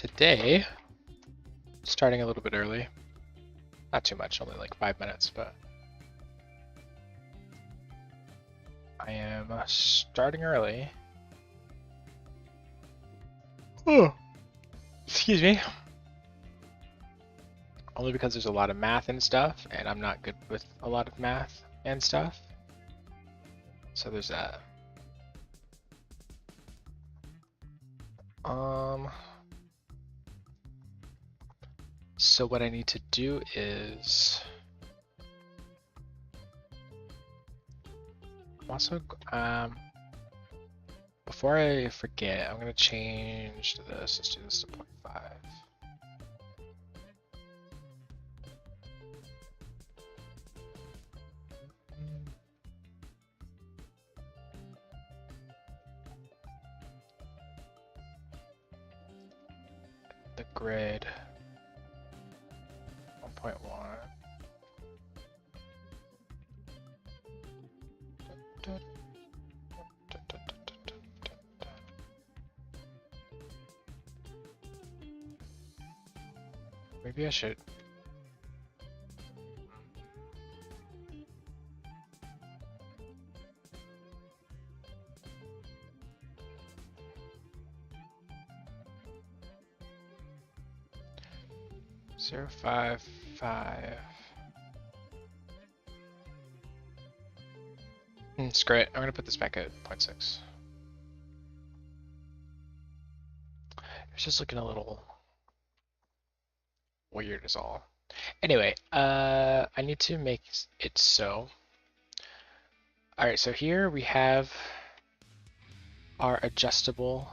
today, starting a little bit early. Not too much, only like 5 minutes, but I am starting early. Oh, excuse me. Only because there's a lot of math and stuff, and I'm not good with a lot of math and stuff. So there's that. So what I need to do is also before I forget, I'm gonna change this. Let's do this to 0.5. The grid 1.1. Maybe I should. Zero, 5, 5. Screw it. I'm gonna put this back at 0.6. It's just looking a little weird is all. Anyway, I need to make it so. Alright, so here we have our adjustable.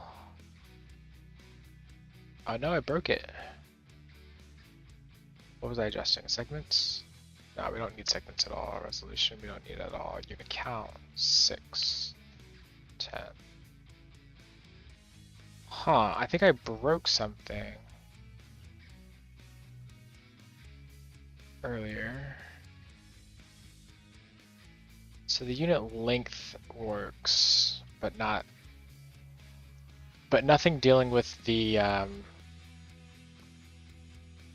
Oh no, I broke it. What was I adjusting? Segments? No, we don't need segments at all. Resolution, we don't need at all. Unit count, 6, 10. Huh, I think I broke something earlier. So the unit length works, but nothing dealing with the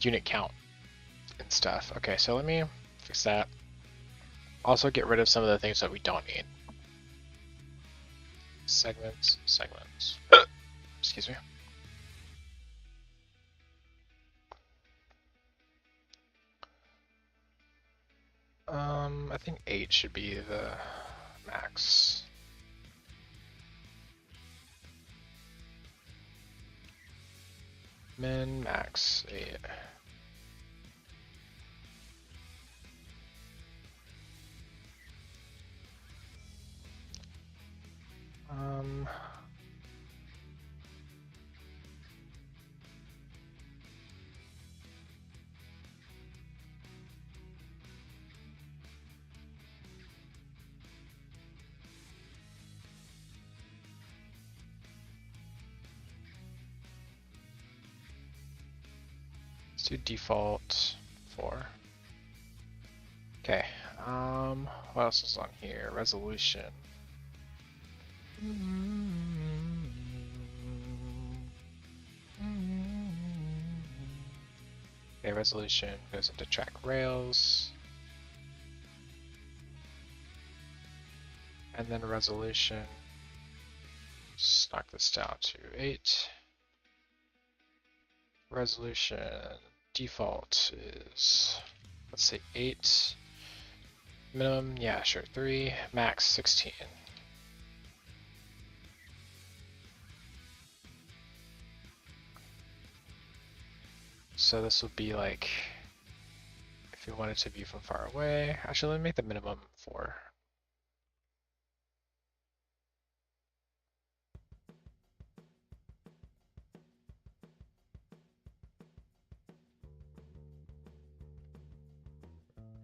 unit count and stuff. Okay, so let me fix that. Also get rid of some of the things that we don't need. Segments, segments. Excuse me. I think 8 should be the max. Min, max, 8. Let's do default 4. Okay, what else is on here? Resolution. Okay, resolution goes into track rails. And then resolution, just knock this down to 8. Resolution default is, let's say 8. Minimum, yeah, sure, 3. Max, 16. So this will be like, if you wanted to view from far away, actually let me make the minimum 4.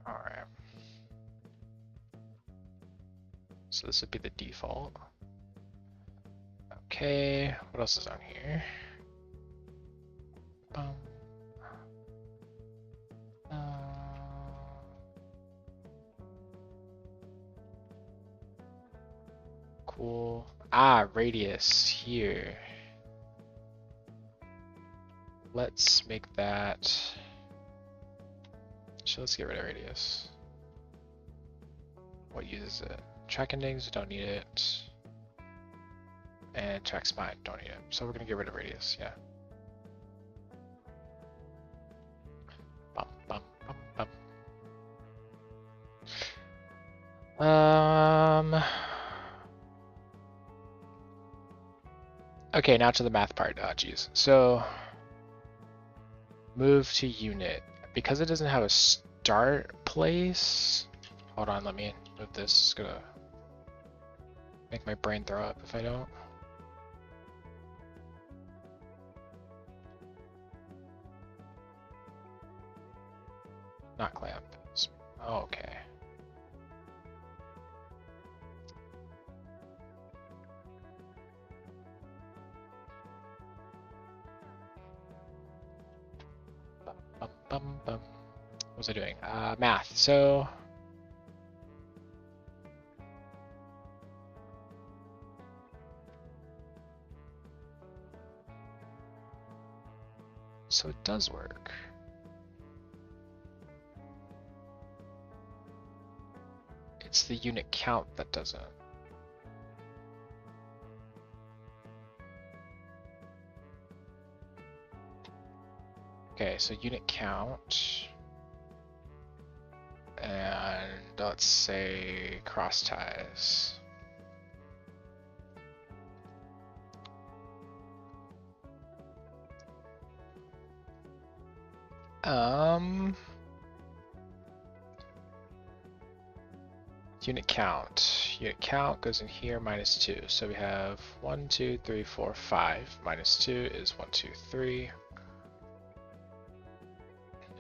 Alright. So this would be the default. Okay, what else is on here? Cool. Ah, radius here. let's make that. So let's get rid of radius. What uses it? Track endings, don't need it. And track spine, don't need it. So we're gonna get rid of radius, yeah. Bum, bum, bum, bum. Okay, now to the math part. Oh, geez. So move to unit. Because it doesn't have a start place. Hold on, let me move this. It's gonna make my brain throw up if I don't. Not clamp. Oh, okay. Bum, bum, bum. What was I doing? Math. So it does work. It's the unit count that doesn't. Okay, so unit count. And let's say cross ties. Unit count. Unit count goes in here minus 2. So we have 1, 2, 3, 4, 5. Minus 2 is 1, 2, 3.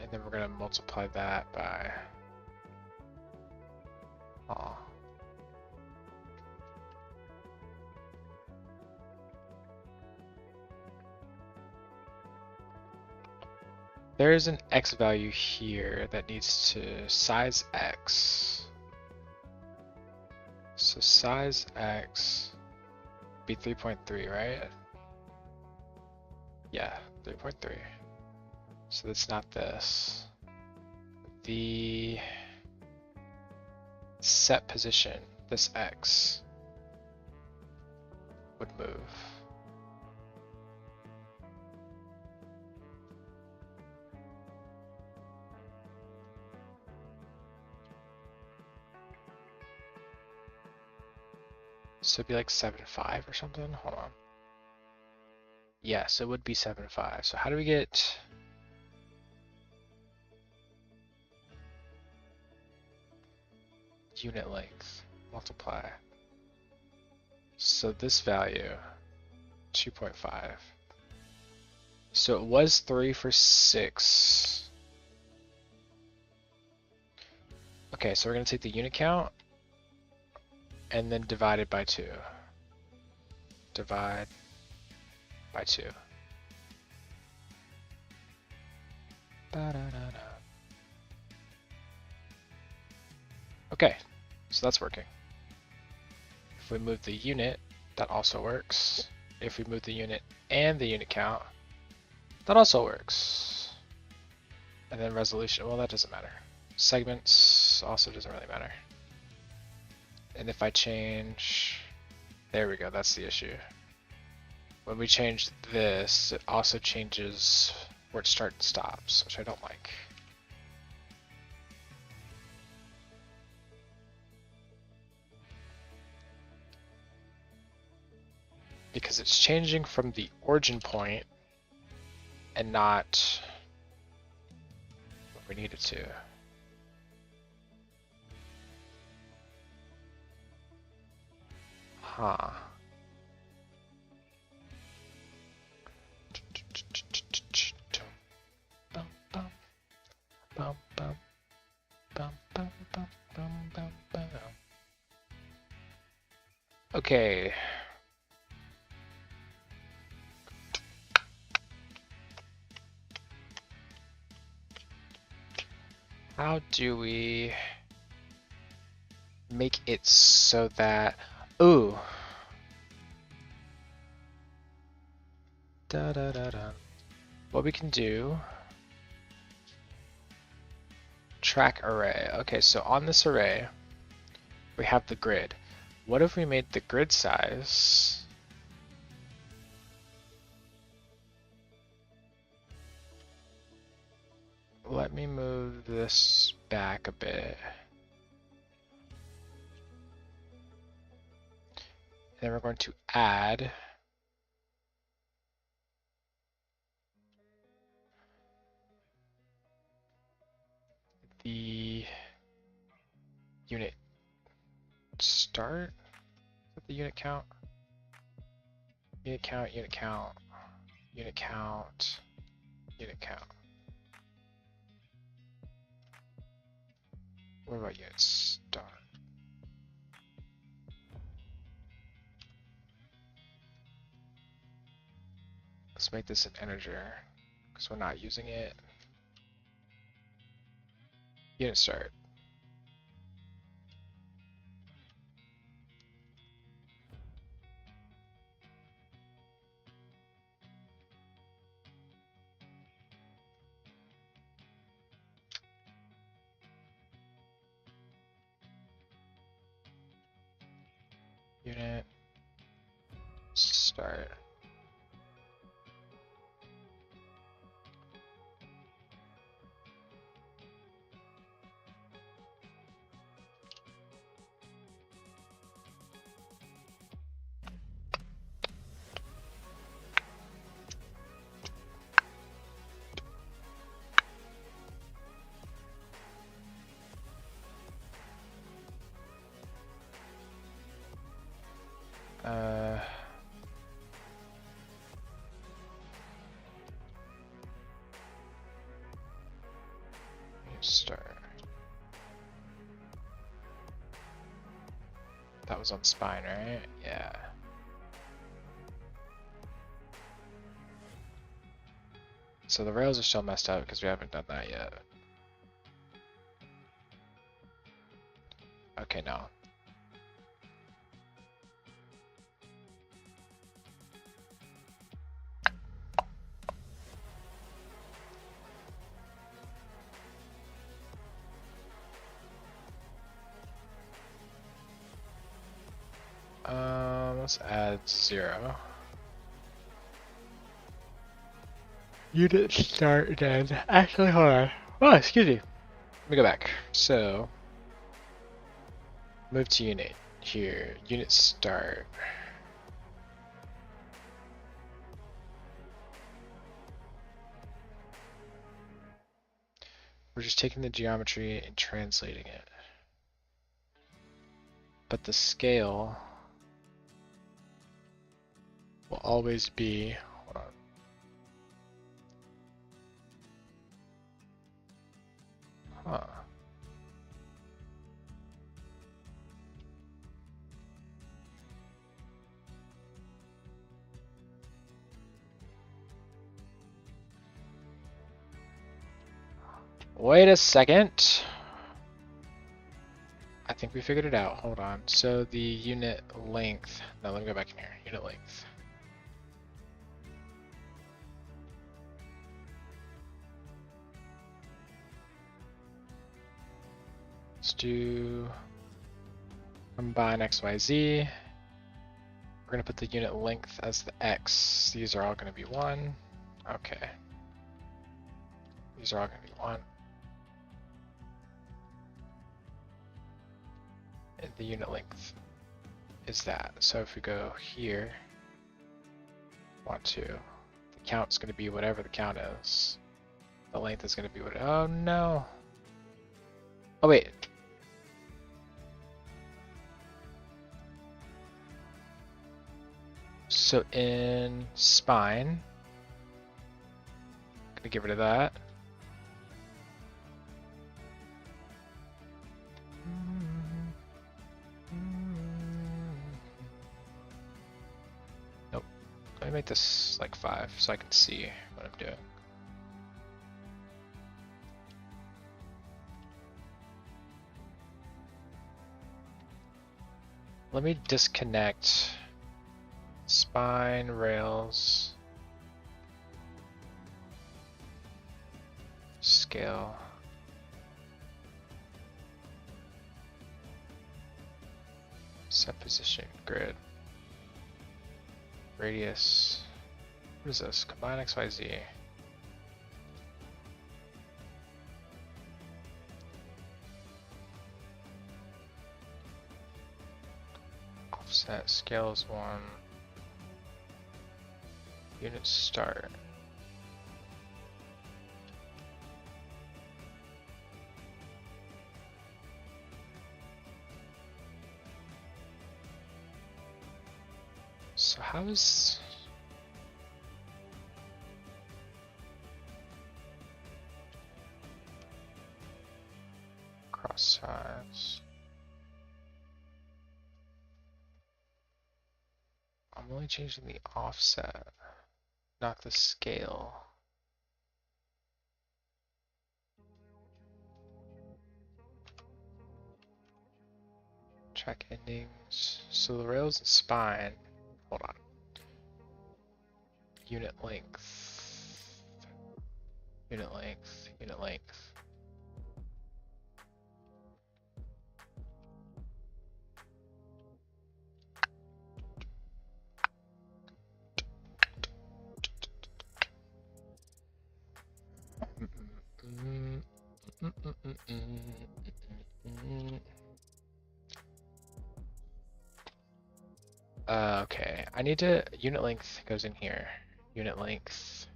And then we're going to multiply that by. Aw. There is an x value here that needs to size x. So size x be 3.3, right? Yeah, 3.3. So that's not this. The set position, this x, would move. So it'd be like 7.5 or something? Hold on. Yes, it would be 7.5. So how do we get unit length? Multiply. So this value, 2.5. So it was 3 for 6. Okay, so we're going to take the unit count and then divide it by 2. Divide by 2. Okay, so that's working. If we move the unit, that also works. If we move the unit and the unit count, that also works. And then resolution, well, that doesn't matter. Segments also doesn't really matter. And if I change, there we go, that's the issue. When we change this, it also changes where it starts and stops, which I don't like. Because it's changing from the origin point and not what we need it to. Huh. Okay. How do we make it so that, ooh. Da da da da. what we can do, track array. Okay, so on this array, we have the grid. What if we made the grid size let me move this back a bit. Then we're going to add the unit start. Is that the unit count? Unit count, unit count, unit count, unit count. What about unit start? Let's make this an integer because we're not using it. Unit start. Unit start. Start. That was on spine, right? Yeah. So the rails are still messed up because we haven't done that yet. Okay, now. Let's add 0. Unit start then. Actually, hold on. Oh, excuse me. Let me go back. So, move to unit here. Unit start. We're just taking the geometry and translating it. But the scale will always be, hold on. Huh. Wait a second. I think we figured it out. Hold on. So the unit length. No, let me go back in here. Unit length. Let's do combine XYZ. We're going to put the unit length as the X. These are all going to be 1. Okay. These are all going to be 1. And the unit length is that. So if we go here, 1, 2, the count's going to be whatever the count is. The length is going to be what, oh no. Oh wait. So in spine, gonna get rid of that. Nope. Let me make this like 5 so I can see what I'm doing. Let me disconnect spine, rails. scale. Set position grid. Radius. What is this? Combine XYZ. Offset scales 1. Unit start. So how is cross size? I'm only changing the offset, not the scale. Track endings. So the rails and spine. Hold on. Unit length. Unit length. Unit length. Okay, I need to, unit length goes in here. Unit length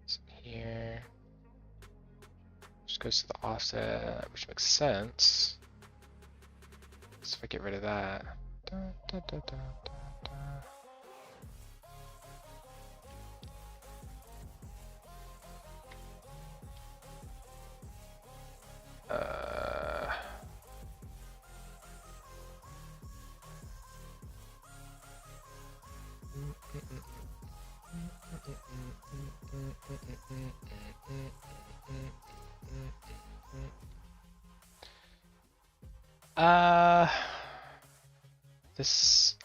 is in here. Just goes to the offset, which makes sense. So if I get rid of that. Da, da, da, da, da, this.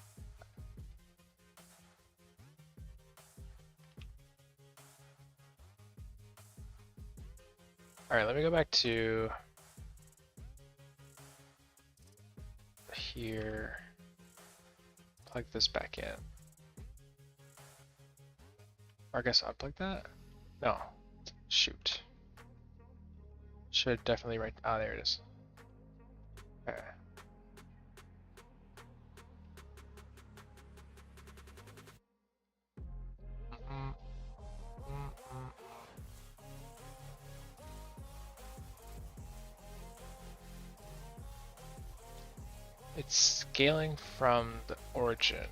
All right, let me go back to here. Plug this back in. Or I guess unplug that? No. Shoot. Should definitely write. Ah, there it is. Okay. It's scaling from the origin.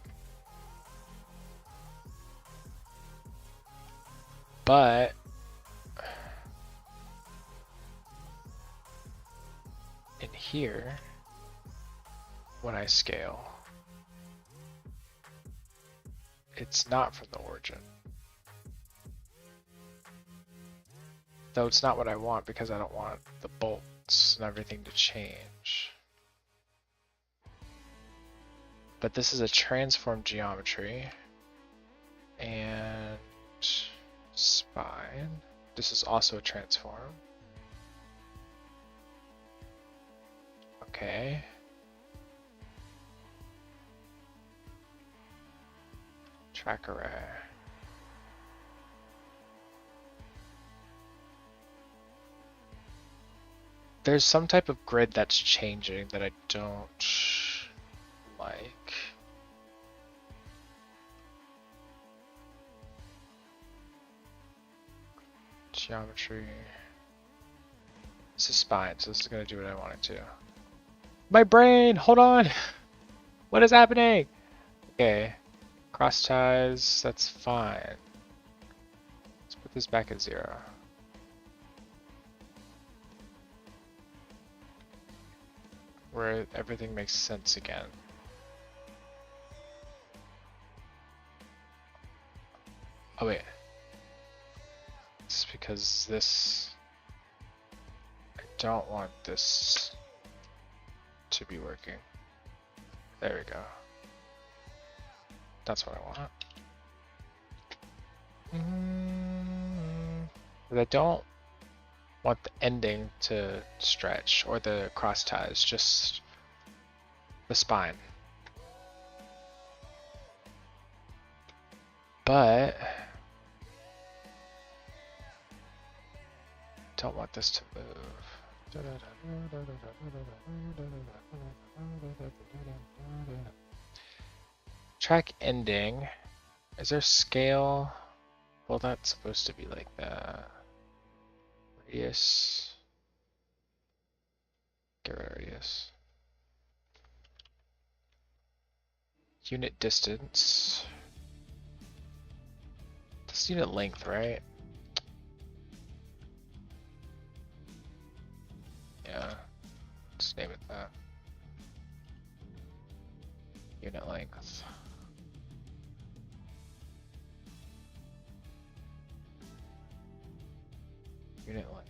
But in here, when I scale, it's not from the origin. Though it's not what I want because I don't want the bolts and everything to change. But this is a transform geometry. And spine. This is also a transform. Okay. Track array. There's some type of grid that's changing that I don't like. Geometry. This is spine, so this is gonna do what I want it to. My brain, hold on. What is happening? Okay, cross ties, that's fine. Let's put this back at 0. Where everything makes sense again. Oh wait. It's because this, I don't want this to be working. There we go. That's what I want. But I don't want the ending to stretch, or the cross ties, just the spine. But don't want this to move. Track ending. Is there scale? Well, that's supposed to be like that. Radius. Get rid of radius. Unit distance. That's unit length, right? Yeah. Let's name it that. Unit length. Unit length.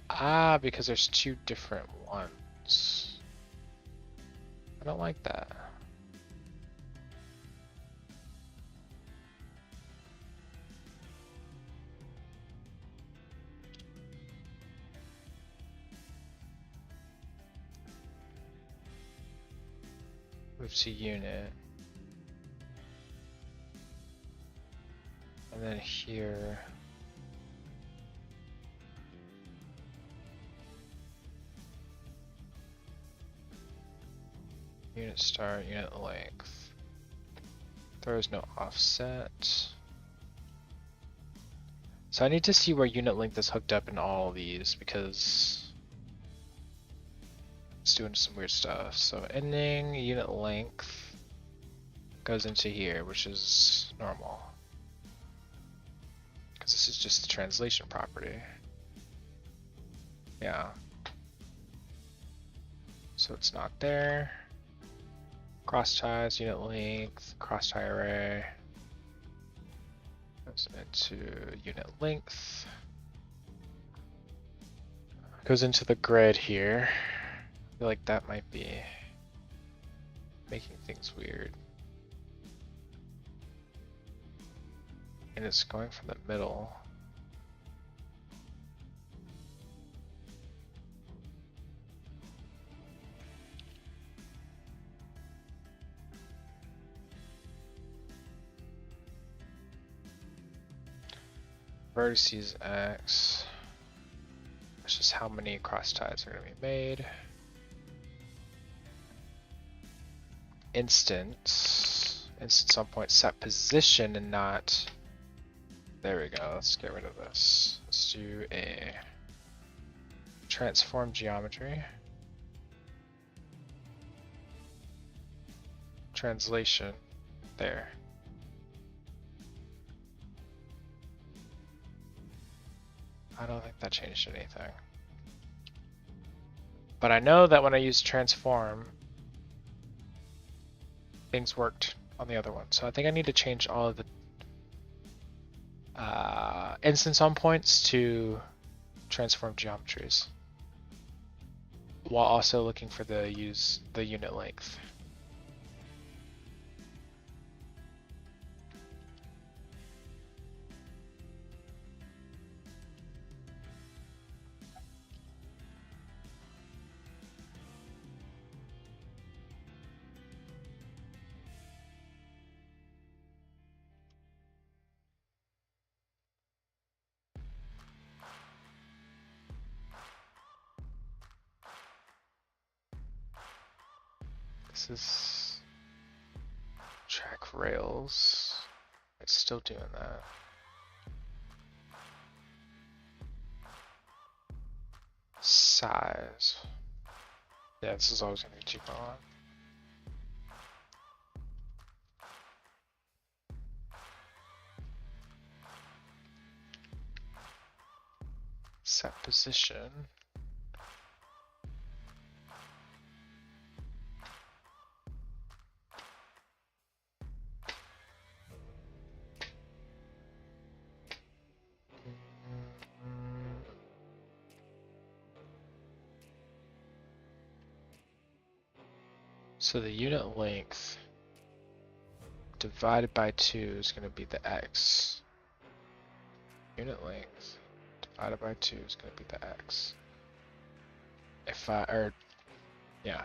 Ah, because there's two different ones. I don't like that. Move to unit. And then here. Unit start, unit length. There is no offset. So I need to see where unit length is hooked up in all of these because it's doing some weird stuff. So ending unit length goes into here, which is normal. Because this is just the translation property. Yeah. So it's not there. Cross ties, unit length, cross tie array. Goes into unit length. Goes into the grid here. I feel like that might be making things weird. And it's going from the middle. Vertices X. That's just how many cross ties are going to be made. Instance on point set position and not. There we go. Let's get rid of this. Let's do a transform geometry. Translation. There. I don't think that changed anything. But I know that when I use transform, things worked on the other one. So I think I need to change all of the instance on points to transform geometries, while also looking for the unit length. This is track rails. It's still doing that. Size. Yeah, this is always going to be too long. Set position. So the unit length divided by 2 is going to be the x. Unit length divided by 2 is going to be the x. Yeah.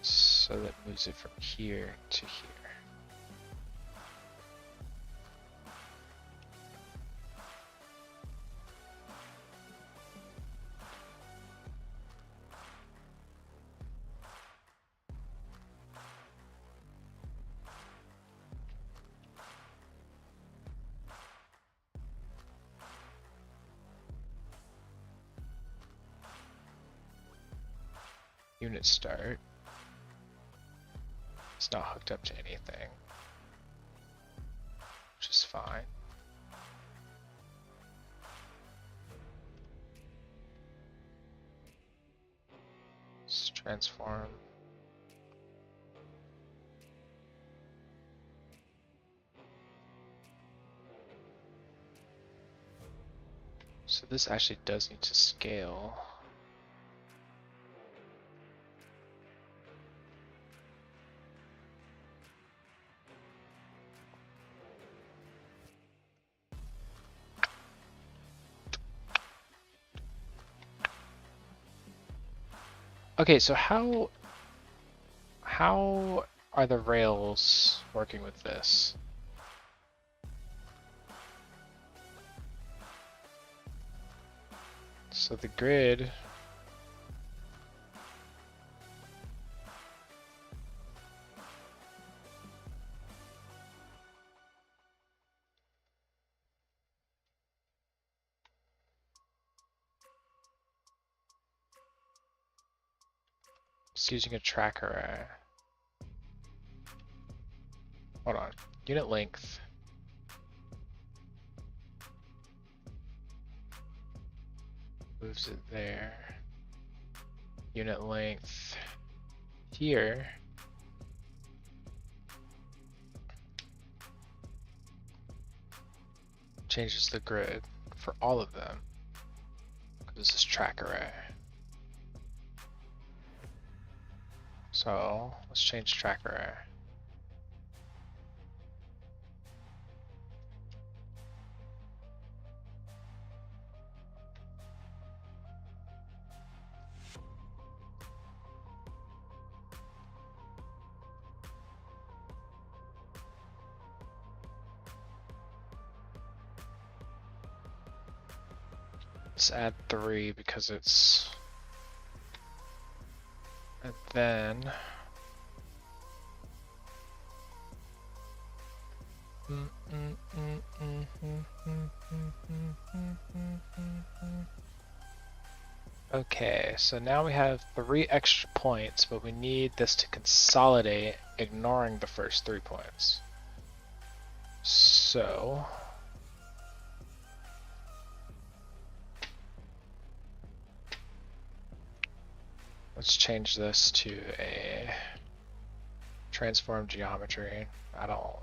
So that moves it from here to here. Unit start. It's not hooked up to anything, which is fine. Let's transform. So this actually does need to scale. Okay, so how are the rails working with this? So the grid is using a track array. Hold on. Unit length. Moves it there. Unit length here. Changes the grid for all of them. This is track array. So let's change track array. Let's add 3 because it's, and then okay, so now we have 3 extra points, but we need this to consolidate, ignoring the first 3 points. So let's change this to a transform geometry. I don't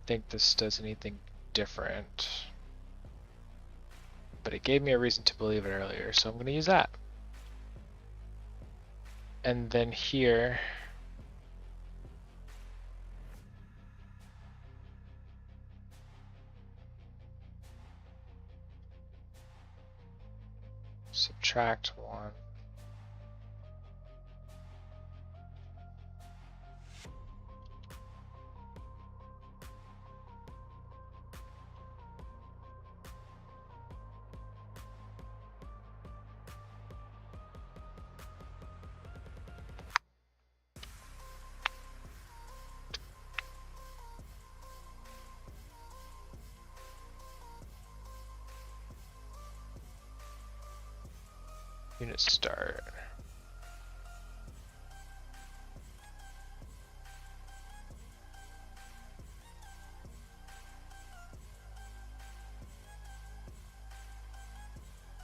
think this does anything different, but it gave me a reason to believe it earlier, so I'm going to use that. And then here, subtract 1. Unit start.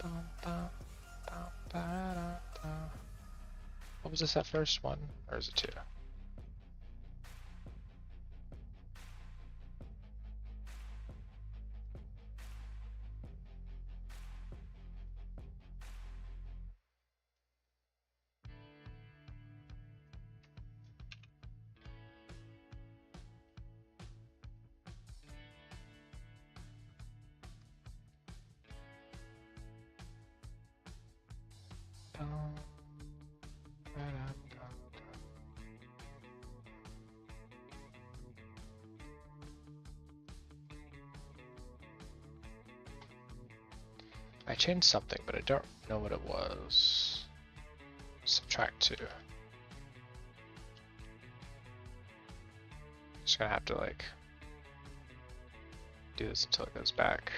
Bum, Was this at first? 1 or is it 2? I changed something, but I don't know what it was. Subtract 2. Just gonna have to like do this until it goes back.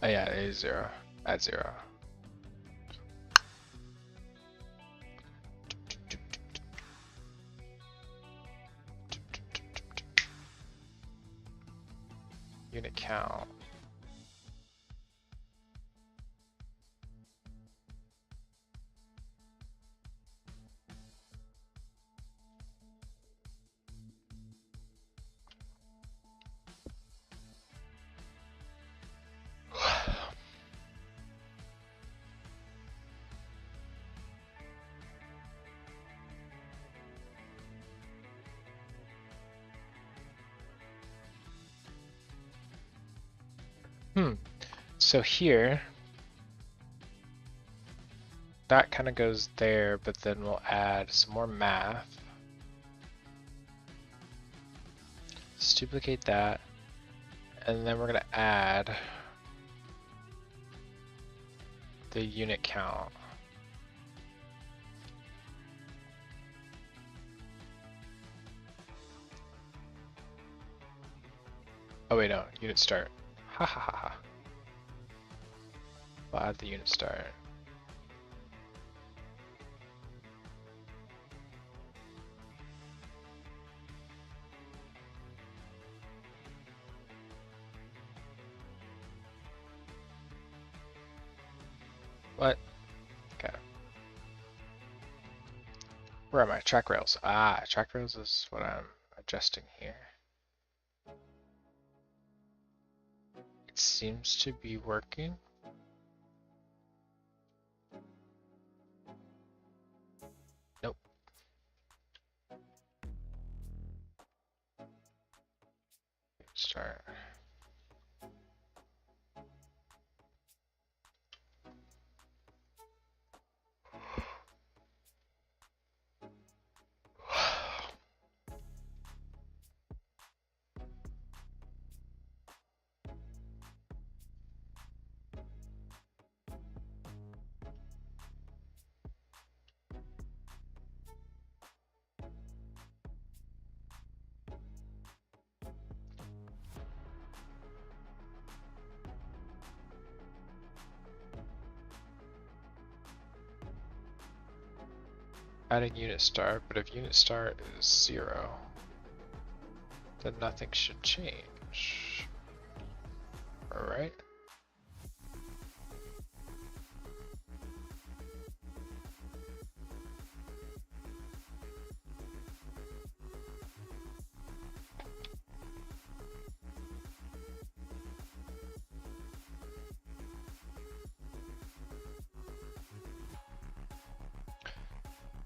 Oh yeah, it is 0. At 0. Unit count. So here, that kind of goes there, but then we'll add some more math. Let's duplicate that, and then we're gonna add the unit count. Oh wait, no, unit start. Ha ha ha ha. We'll add the unit start. What? Okay. Where am I? Track rails. Ah, track rails is what I'm adjusting here. It seems to be working. Nope. Start. Adding unit start, but if unit start is 0, then nothing should change. Alright.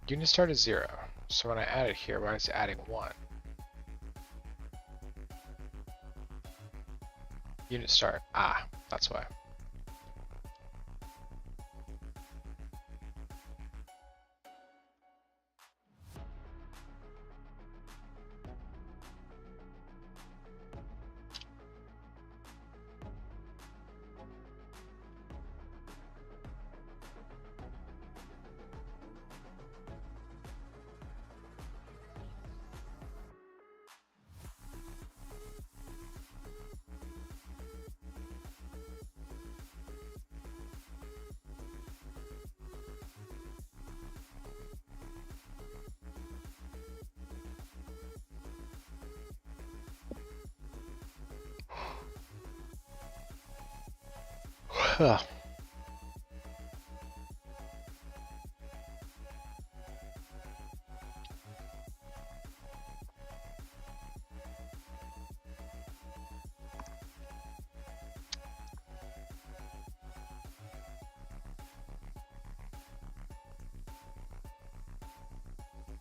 Unit start is 0, so when I add it here, why is it adding 1? Unit start, ah, that's why. Ugh.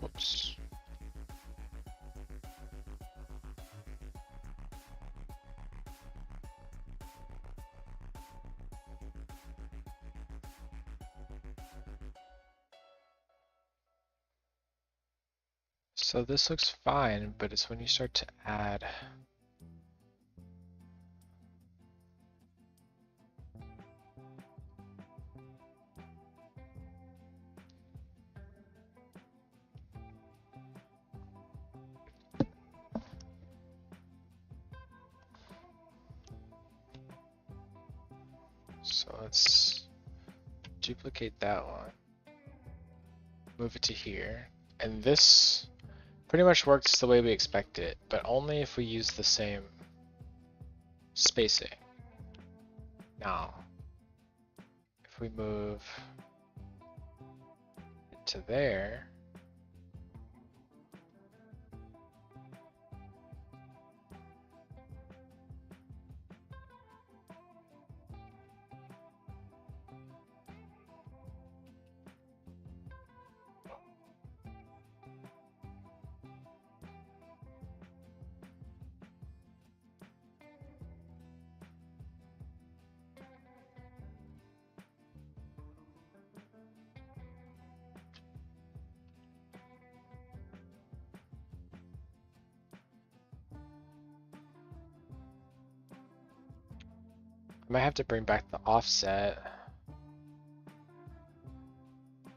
Whoops. So this looks fine, but it's when you start to add. So let's duplicate that one, move it to here, and this pretty much works the way we expect it, but only if we use the same spacing. Now, if we move it to there, I might have to bring back the offset.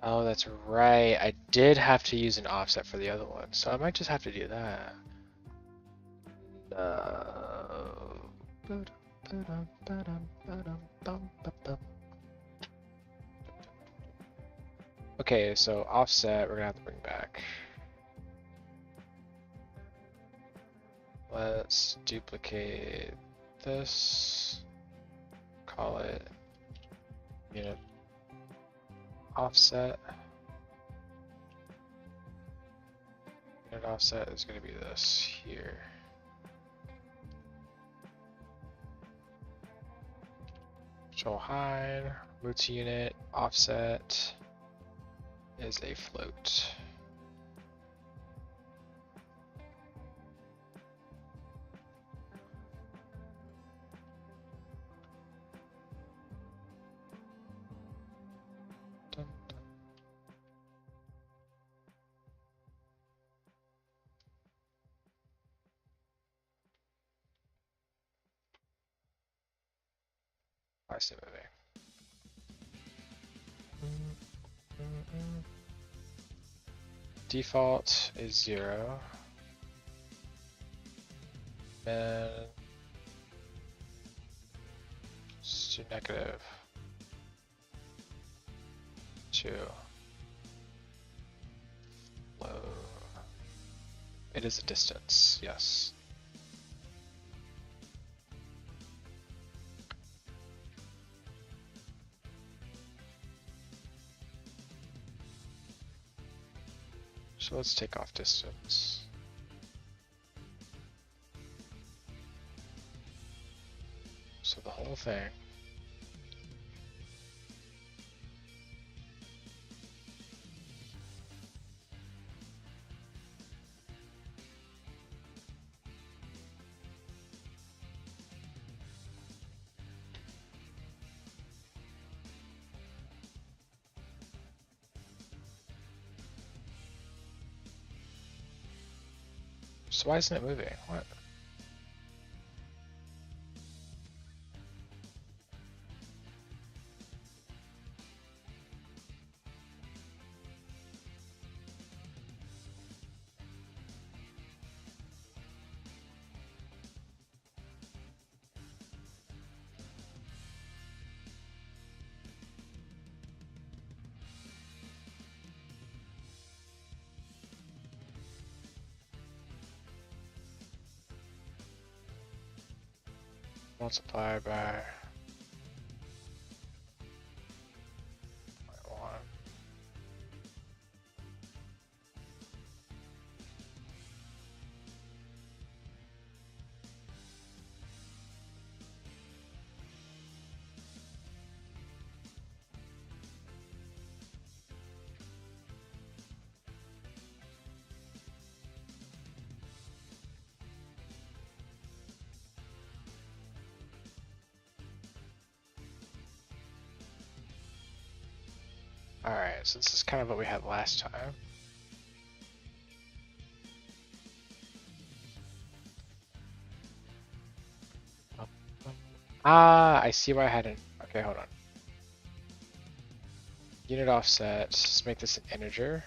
Oh, that's right. I did have to use an offset for the other one, so I might just have to do that. Okay, so offset we're gonna have to bring back. Let's duplicate this, call it unit offset. Unit offset is going to be this here. Show hide, multi-unit offset is a float. Dun, dun. Why is it moving? Default is 0. And let's do -2. Low. It is a distance, yes. So let's take off distance. So the whole thing. So why isn't it moving? What? Multiply by Alright, so this is kind of what we had last time. Ah, I see why I hadn't. Okay, hold on. Unit offset. Let's make this an integer.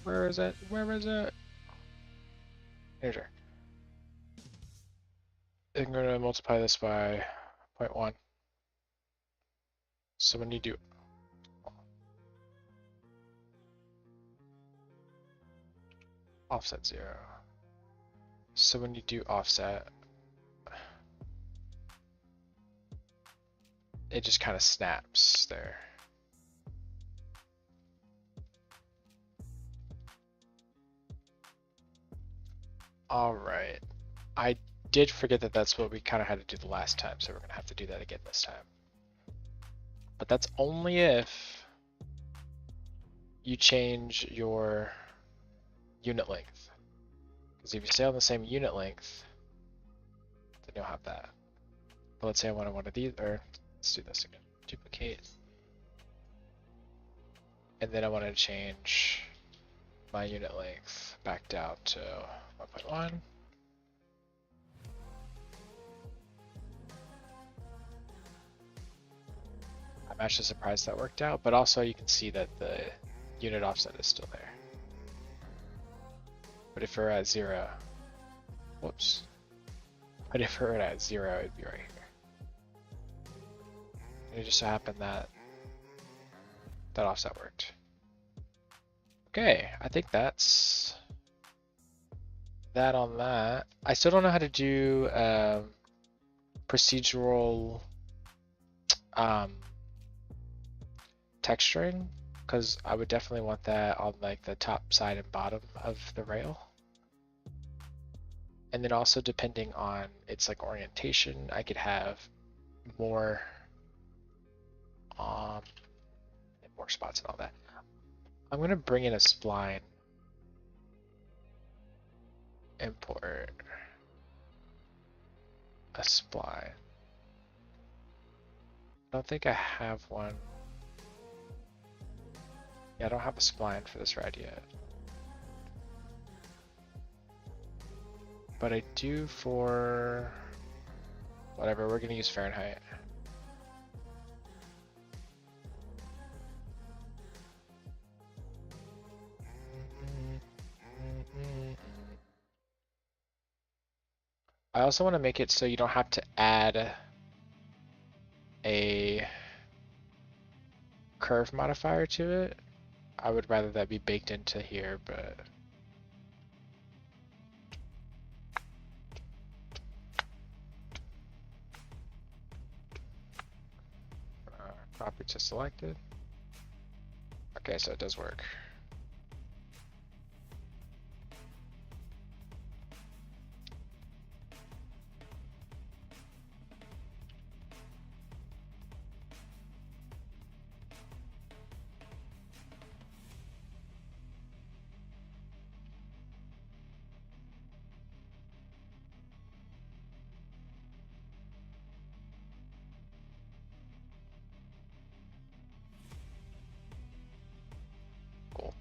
Where is it? Where is it? Integer. I'm going to multiply this by 0.1. So when you do offset 0. So when you do offset, it just kind of snaps there. All right. I did forget that that's what we kind of had to do the last time, so we're going to have to do that again this time. But that's only if you change your unit length. Because if you stay on the same unit length, then you'll have that. But let's say I want one of these, or let's do this again. Duplicate. And then I want to change my unit length back down to 1.1. I'm actually surprised that worked out, but also you can see that the unit offset is still there. But if we're at 0, whoops. But if we're at 0, it'd be right here. And it just so happened that that offset worked. Okay, I think that's that on that. I still don't know how to do procedural texturing, because I would definitely want that on like the top side and bottom of the rail. And then also depending on its like orientation, I could have more more spots and all that. I'm gonna bring in a spline. Import a spline. I don't think I have one. Yeah, I don't have a spline for this ride yet. But I do for whatever, we're gonna use Fahrenheit. I also want to make it so you don't have to add a curve modifier to it. I would rather that be baked into here, but properties selected. Okay, so it does work. Cool.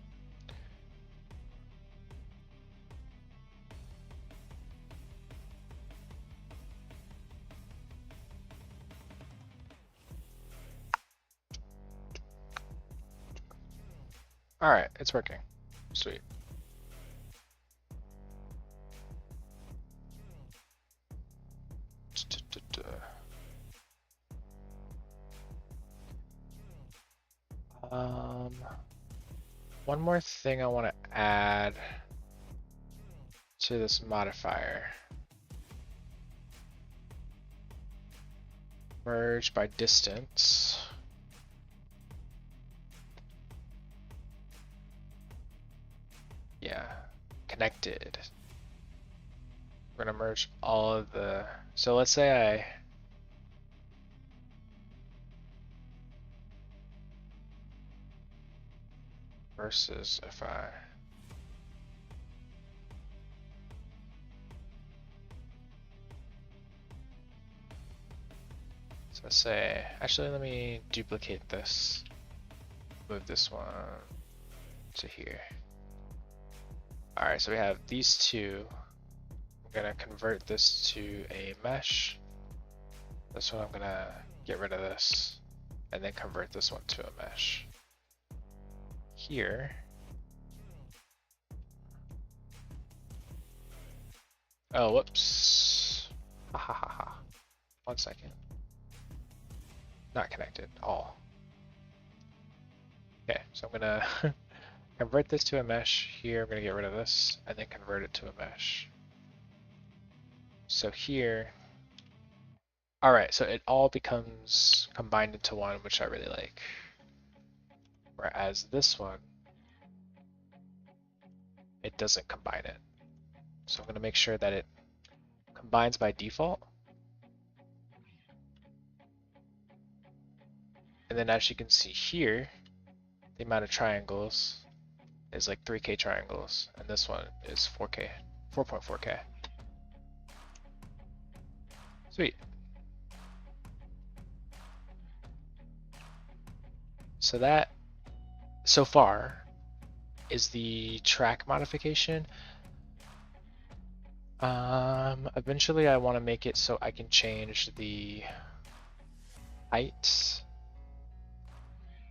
All right, it's working. Sweet. One more thing I want to add to this modifier. Merge by distance. Yeah, connected. We're gonna merge all of the, so let's say I versus if I so let's say, actually let me duplicate this. Move this one to here. All right, so we have these two. I'm gonna convert this to a mesh. This one I'm gonna get rid of this and then convert this one to a mesh. Here. Oh, whoops. Ha ha ha ha. 1 second. Not connected. All. Okay, so I'm gonna convert this to a mesh. Here, I'm gonna get rid of this and then convert it to a mesh. So here, all right, so it all becomes combined into one, which I really like. Whereas this one, it doesn't combine it. So I'm gonna make sure that it combines by default. And then as you can see here, the amount of triangles is like 3K triangles, and this one is 4K, 4.4K. Sweet. So that, so far, is the track modification. Eventually I want to make it so I can change the height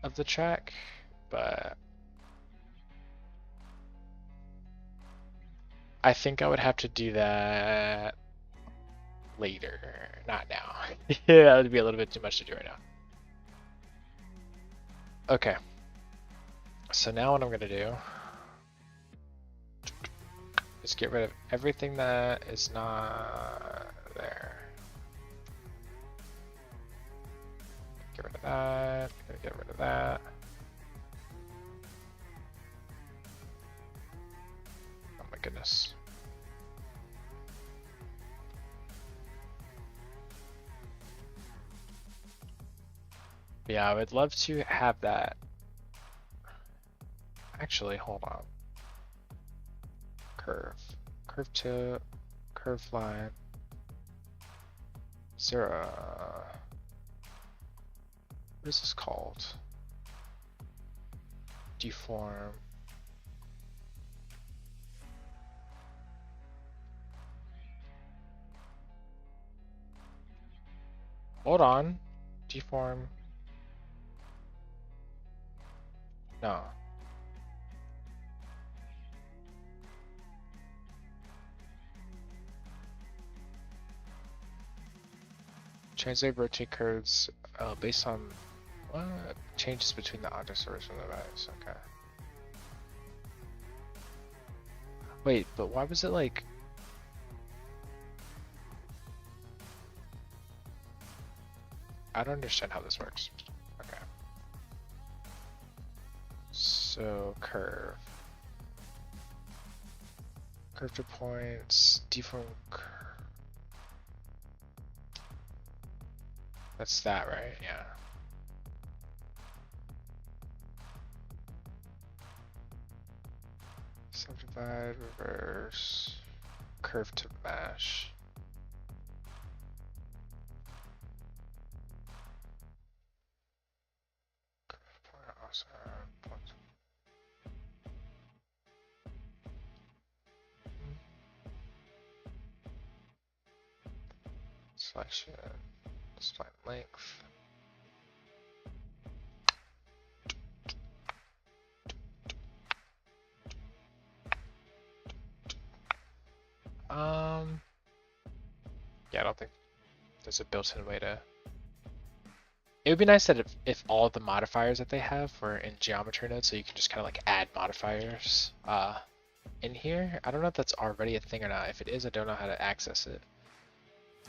of the track, but I think I would have to do that later, not now. Yeah, that would be a little bit too much to do right now. Okay, so now what I'm gonna do is get rid of everything that is not there. Get rid of that, get rid of that. Oh my goodness. Yeah, I would love to have that. Actually, hold on. Curve to curve line. Is there a, what is this called? Deform. Hold on. Deform. No. Translate rotate curves based on what? Changes between the object source and the device. Okay. Wait, but why was it like? I don't understand how this works. Okay. So curve. Curve to points. Deform curve. That's that, right? Yeah. Subdivide, reverse, curve to mesh. Selection, spline length. Yeah, I don't think there's a built-in way to. It would be nice that if all the modifiers that they have were in geometry node, so you can just kind of like add modifiers in here. I don't know if that's already a thing or not. If it is, I don't know how to access it.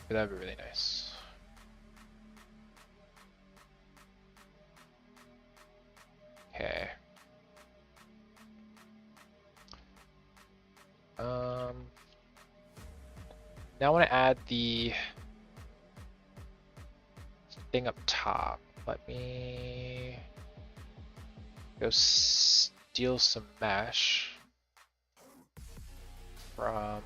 But that would be really nice. Okay. Now I want to add the thing up top. Let me go steal some mesh from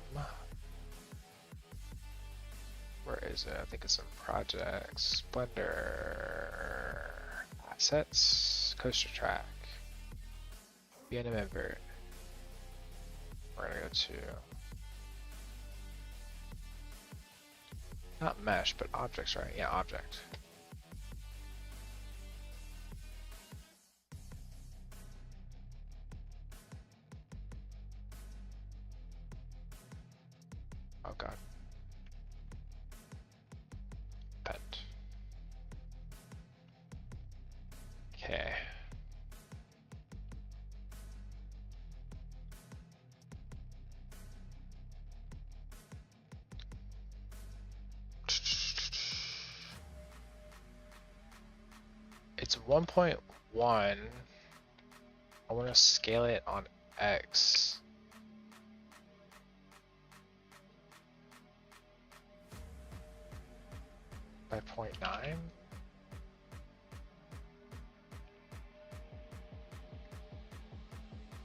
Where is it? I think it's in projects, Blender, assets, coaster track, BNM invert. We're gonna go to not mesh, but objects, right? Yeah, object. Oh god. Pet. Okay. It's 1.1. I want to scale it on X. By 0.9.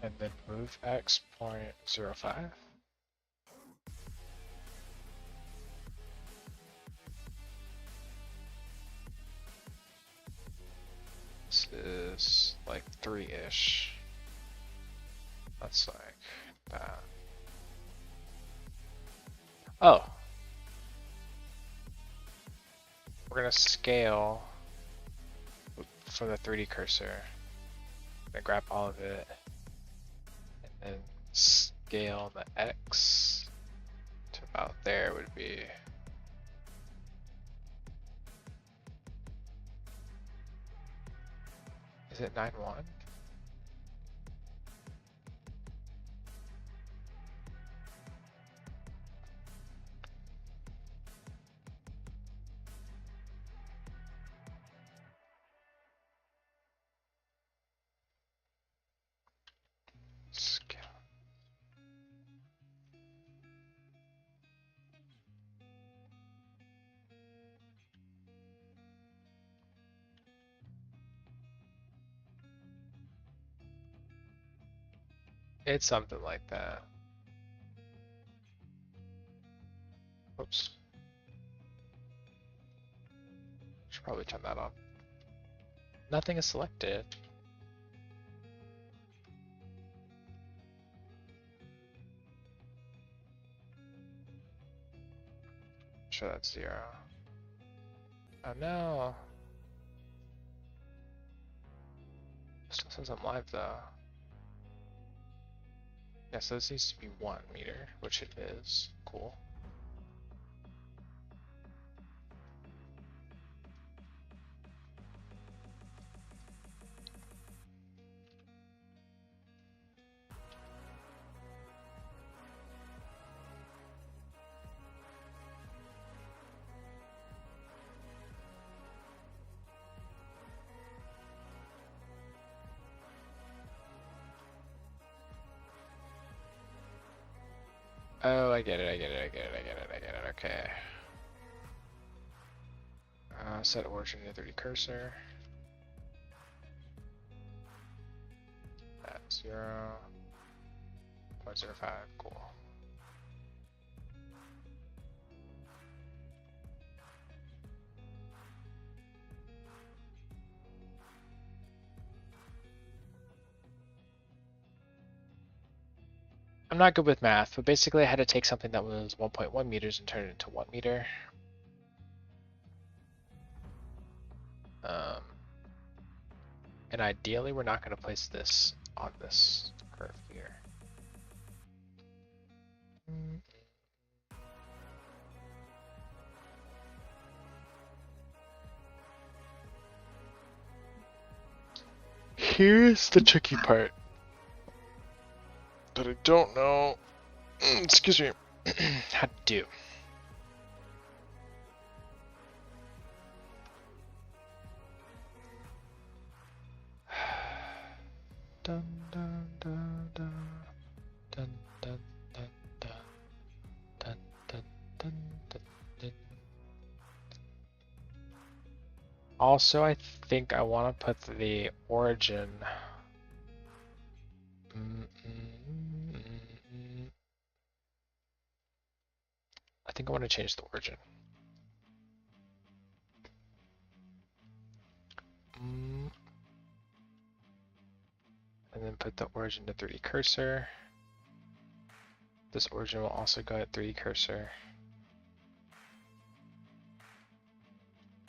And then move X 0.05. This is like 3-ish. That's like that. Oh. We're gonna scale from the 3D cursor. I'm gonna grab all of it and then scale the X to about there would be. Is it 9.1? Scale. It's something like that. Oops. Should probably turn that on. Nothing is selected. Sure, that's 0. Oh no. Still says I'm live though. Yeah, so this needs to be 1 meter, which it is. Cool. Oh, I get it, I get it, I get it, I get it, I get it, okay. Set origin to 3D cursor. At 0.05, cool. I'm not good with math, but basically I had to take something that was 1.1 meters and turn it into 1 meter. And ideally we're not going to place this on this curve here. Here's the tricky part that I don't know, excuse me, how to do. Dun, dun, dun, dun, dun, dun, dun, dun, dun, dun, dun, dun, dun. Also, I think I want to put the origin. I think I want to change the origin. then put the origin to 3D cursor. This origin will also go at 3D cursor.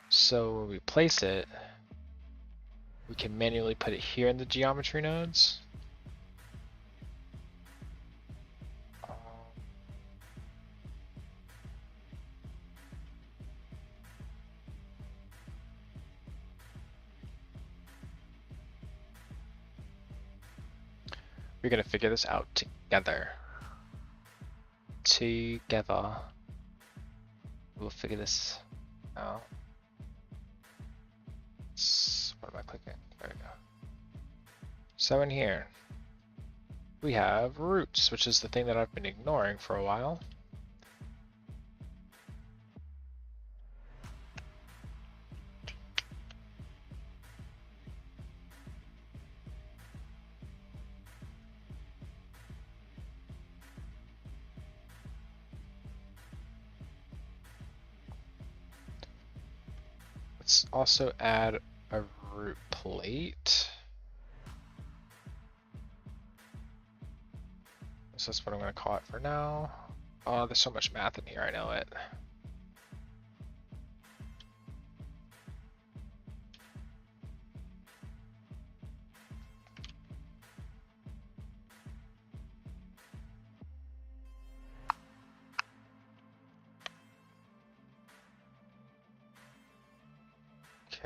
So when we place it, we can manually put it here in the geometry nodes. We're gonna figure this out together. We'll figure this out. What am I clicking? There we go. So in here, we have roots, which is the thing that I've been ignoring for a while. Let's also add a root plate. So that's what I'm going to call it for now. Oh, there's so much math in here, I know it.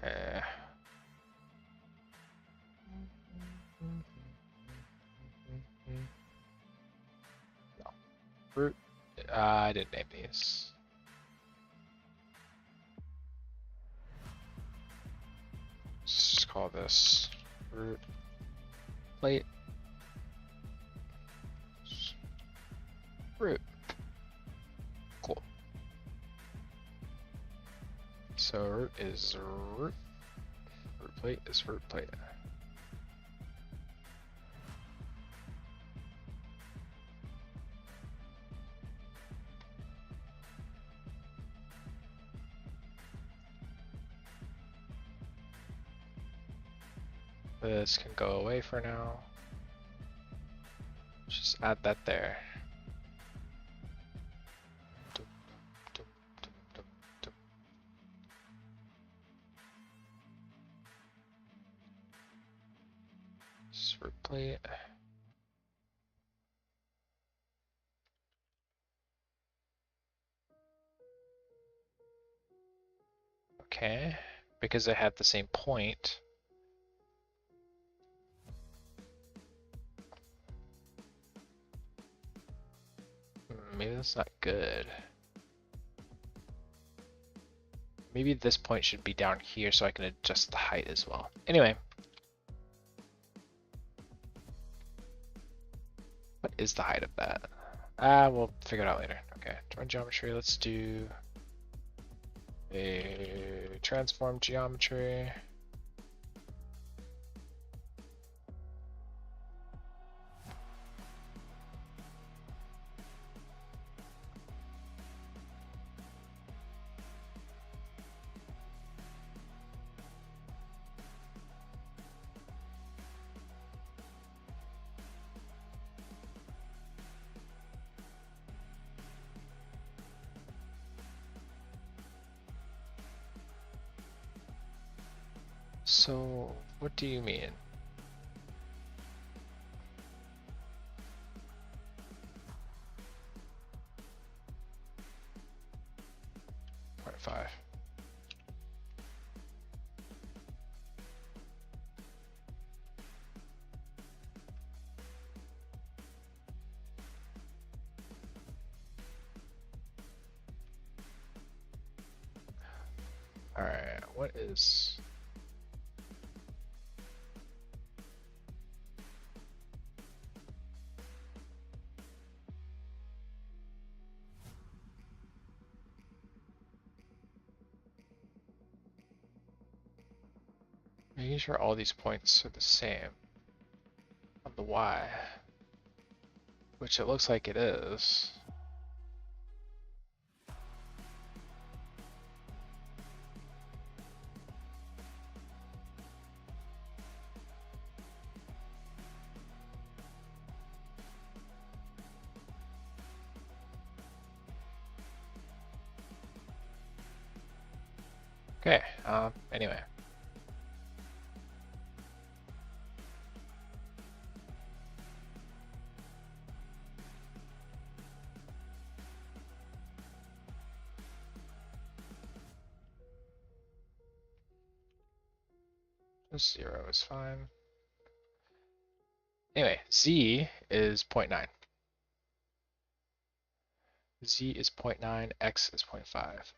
Okay. No. Root. I didn't name these. Let's just call this root plate. Root. Cool. So root is root. Root plate is root plate. This can go away for now. Just add that there. Just replay it. Okay, because they have the same point. Maybe that's not good. Maybe this point should be down here so I can adjust the height as well. Anyway. What is the height of that? We'll figure it out later. Okay, join geometry. Let's do a transform geometry. So, what do you mean? Point 5. All right, what is? Making sure all these points are the same on the Y, which it looks like it is. Okay, anyway. Just 0 is fine. Anyway, z is 0.9. Z is 0.9, x is 0.5.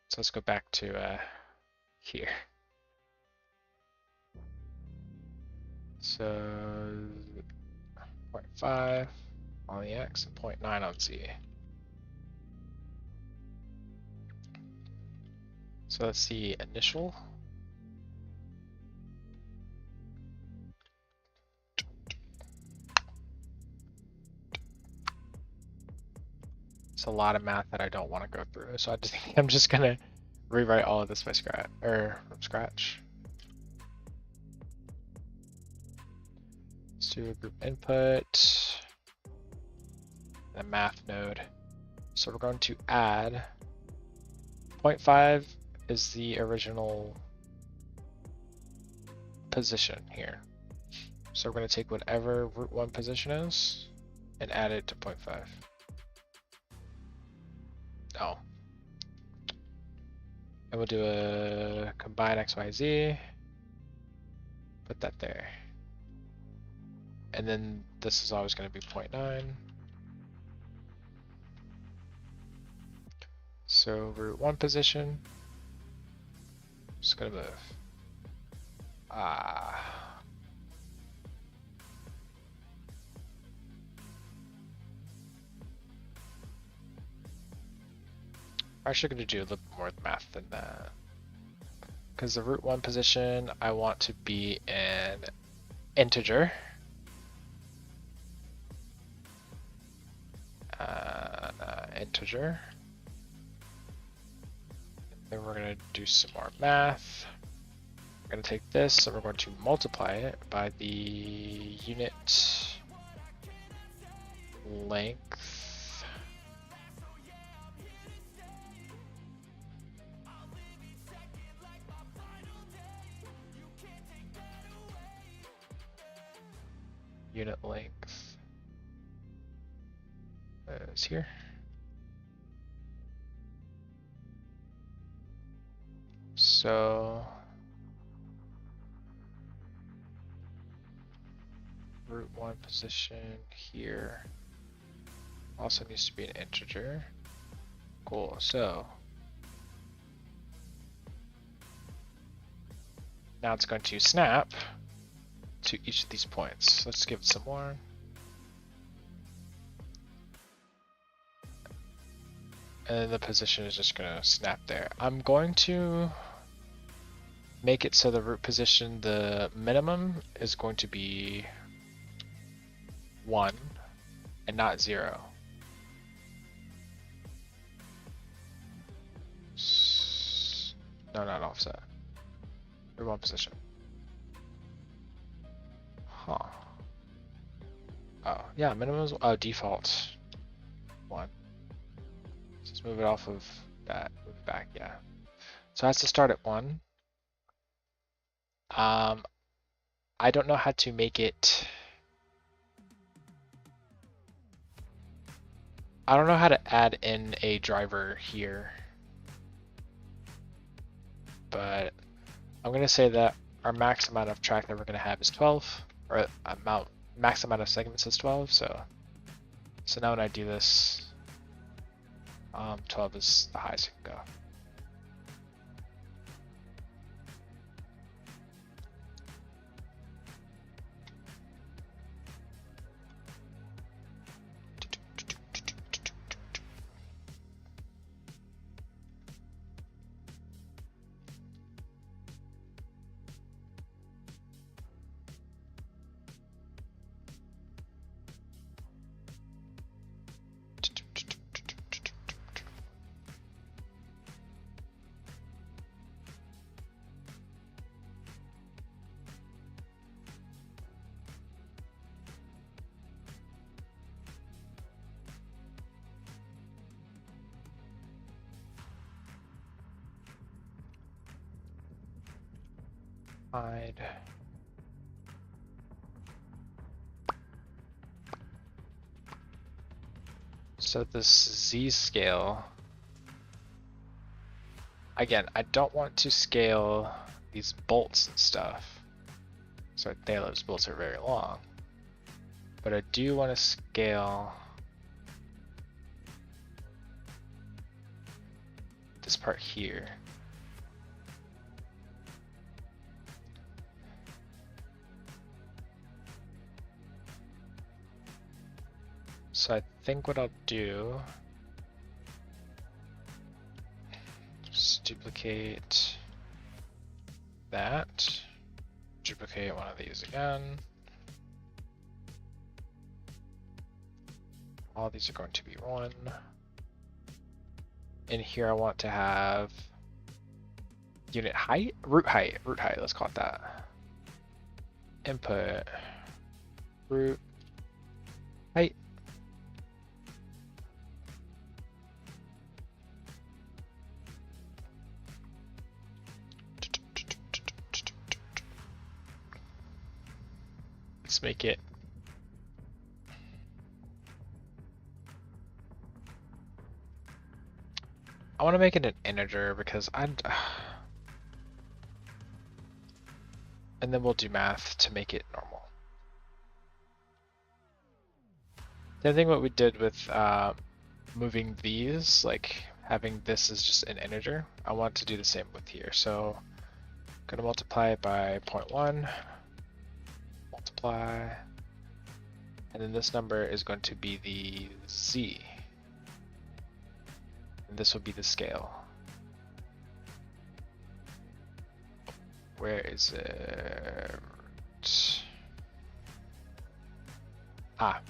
So let's go back to here. So 0.5 on the x and 0.9 on z. So that's the initial. It's a lot of math that I don't want to go through, so I'm just gonna rewrite all of this by scratch from scratch. Let's do a group input, a math node. So we're going to add 0.5 is the original position here. So we're going to take whatever root 1 position is and add it to 0.5. Oh. And we'll do a combine XYZ. Put that there. And then this is always going to be 0.9. So root 1 position. Just going to move. I'm actually going to do a little more math than that. Because the root 1 position, I want to be an integer. Integer. Then we're going to do some more math. We're going to take this and we're going to multiply it by the unit length. Unit length is here. So root 1 position here also needs to be an integer. Cool. So now it's going to snap to each of these points. Let's give it some more. And the position is just going to snap there. I'm going to make it so the root position, the minimum is going to be 1 and not 0. No, not offset. Root 1 position. Huh. Oh, yeah, minimum is default 1. Let's move it off of that, move it back, yeah. So it has to start at 1. I don't know how to make it. I don't know how to add in a driver here. But I'm going to say that our max amount of track that we're going to have is 12, or max amount of segments is 12. So now when I do this, 12 is the highest it can go. hide. So this Z scale, again, I don't want to scale these bolts and stuff. So those bolts are very long. But I do want to scale this part here. So I think what I'll do, just duplicate that, duplicate one of these again. All these are going to be 1. In here I want to have unit height, root height, let's call it that. Input, root height. Let's make it I want to make it an integer because and then we'll do math to make it normal. The other thing what we did with moving these, like having this as just an integer, I want to do the same with here. So I'm gonna multiply it by 0.1, multiply, and then this number is going to be the Z. And this will be the scale. Where is it? Ah.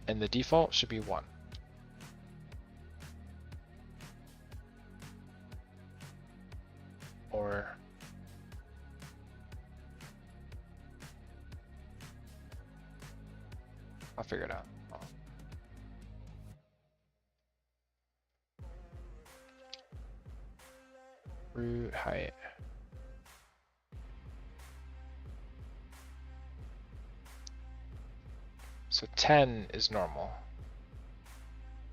And the default should be 1. Or I'll figure it out. Root height. So 10 is normal.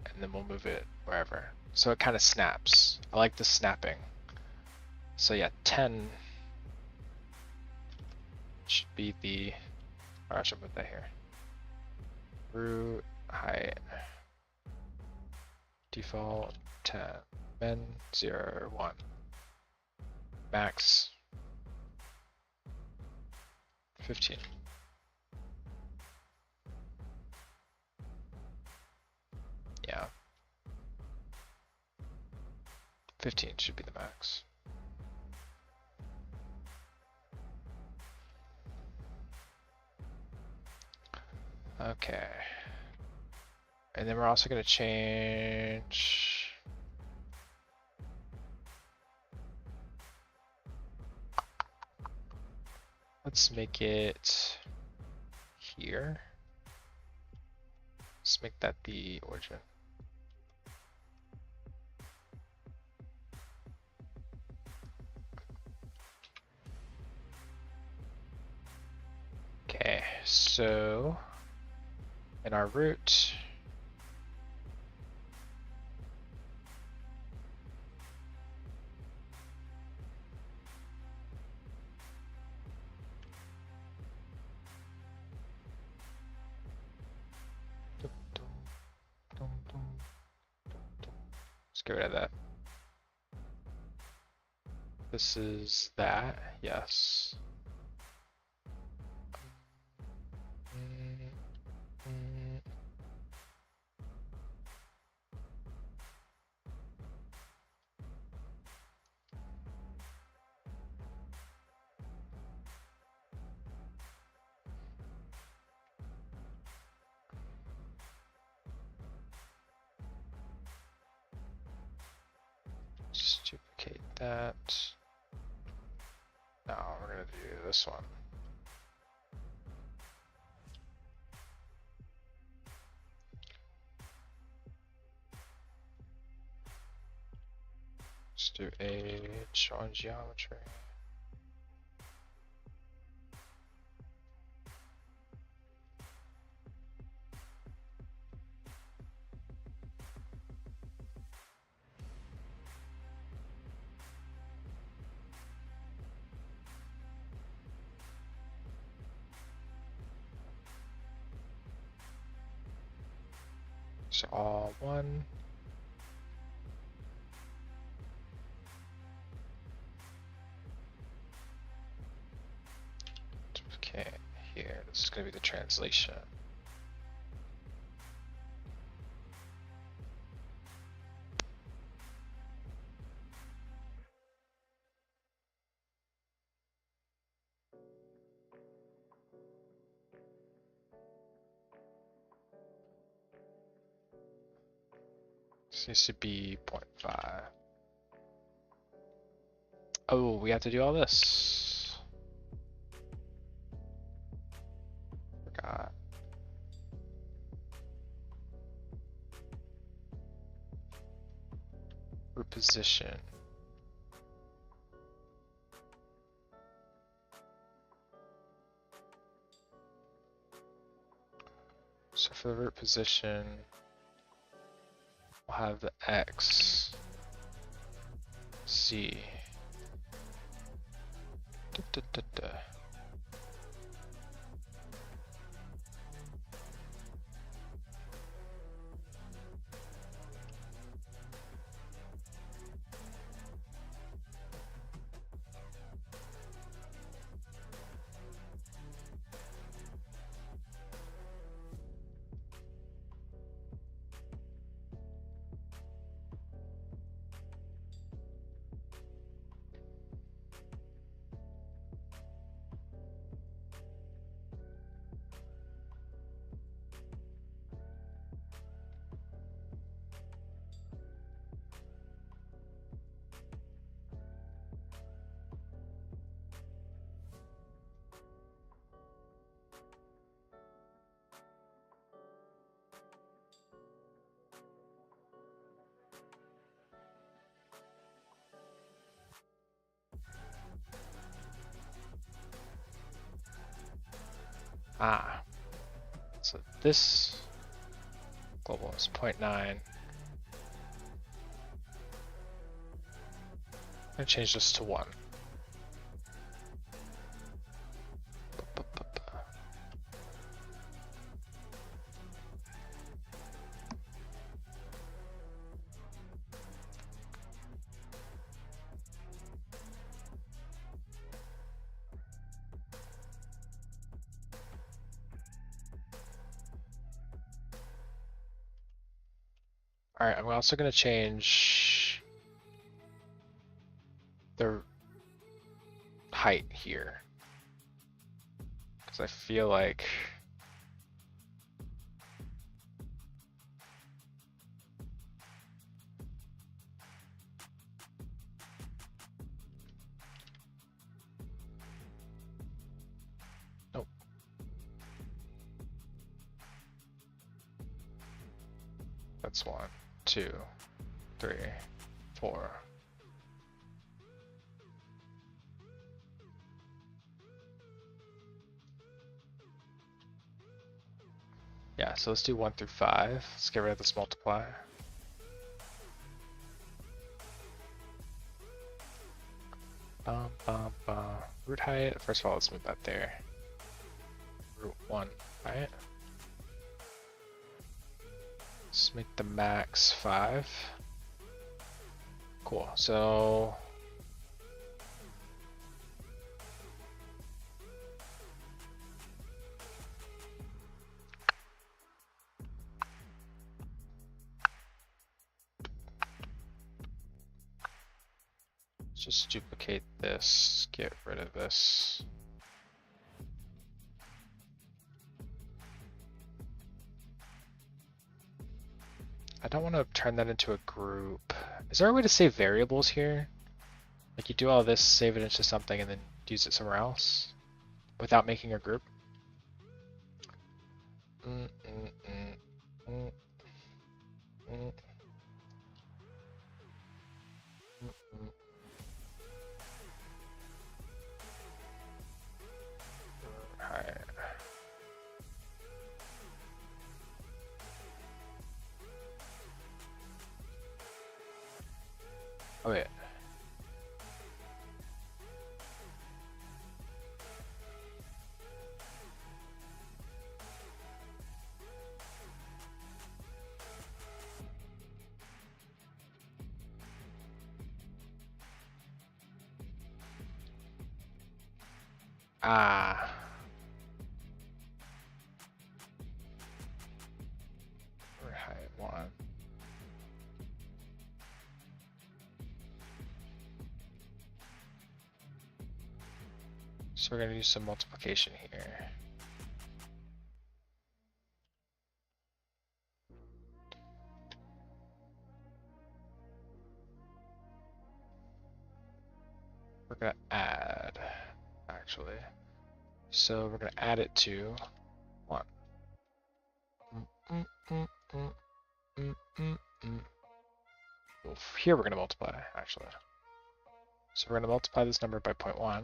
And then we'll move it wherever. So it kind of snaps. I like the snapping. So yeah, 10 should be the, or I should put that here. Root height. Default 10. Min 0, 1. Max 15. Yeah. 15 should be the max. Okay. And then we're also going to change let's make it here. Let's make that the origin. Okay, so in our root, let's get rid of that. This is that, yes. Just duplicate that. Now we're gonna do this one. Let's do age on geometry. These are all 1. Okay, here, this is going to be the translation. This needs to be 0.5. Oh, we have to do all this. Forgot. Reposition. So for the root position, we'll have the X, Z. Da, da, da, da. Ah, so this global is 0.9. I change this to 1. Alright, I'm also going to change the height here. Because I feel like nope. That's 1, 2, 3, 4. Yeah, so let's do 1 through 5. Let's get rid of this multiplier. Bum, bum, bum. Root height, first of all, let's move that there. Root 1, right? Let's make the max 5. Cool, so let's just duplicate this, get rid of this. I don't want to turn that into a group. Is there a way to save variables here? Like you do all this, save it into something, and then use it somewhere else without making a group? Alright. Oh yeah. Ah. Or height 1. So we're going to use some multiplication here. We're going to add, actually. So we're going to add it to 1. Well, here we're going to multiply, actually. So we're going to multiply this number by 0.1.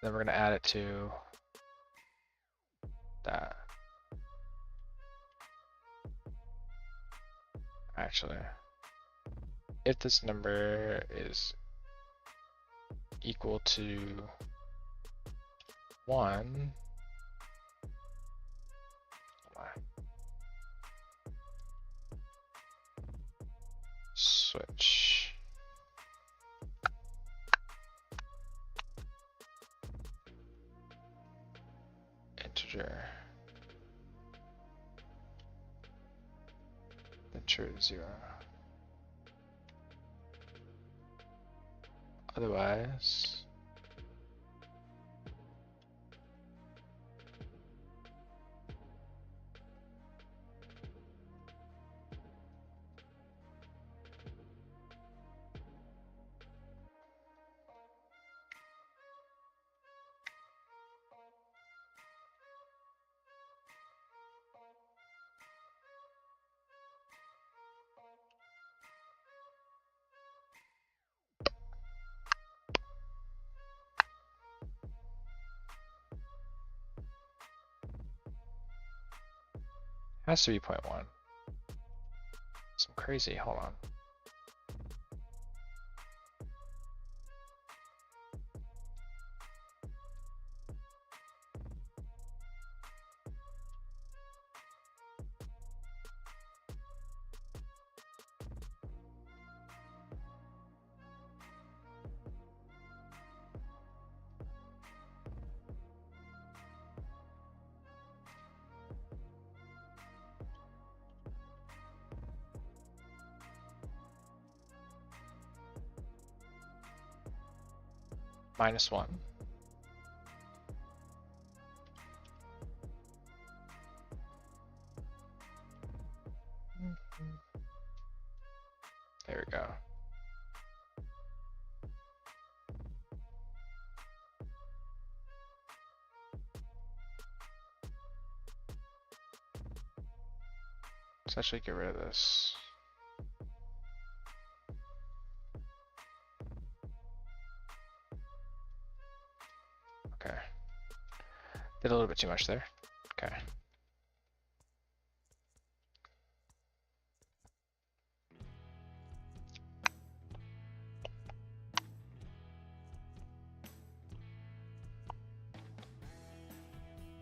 Then we're going to add it to that. Actually, if this number is equal to 1, switch. Integer. Then true 0. Otherwise, has to be 0.1. Some crazy, hold on. -1. There we go. Let's actually get rid of this. Okay. Did a little bit too much there. Okay.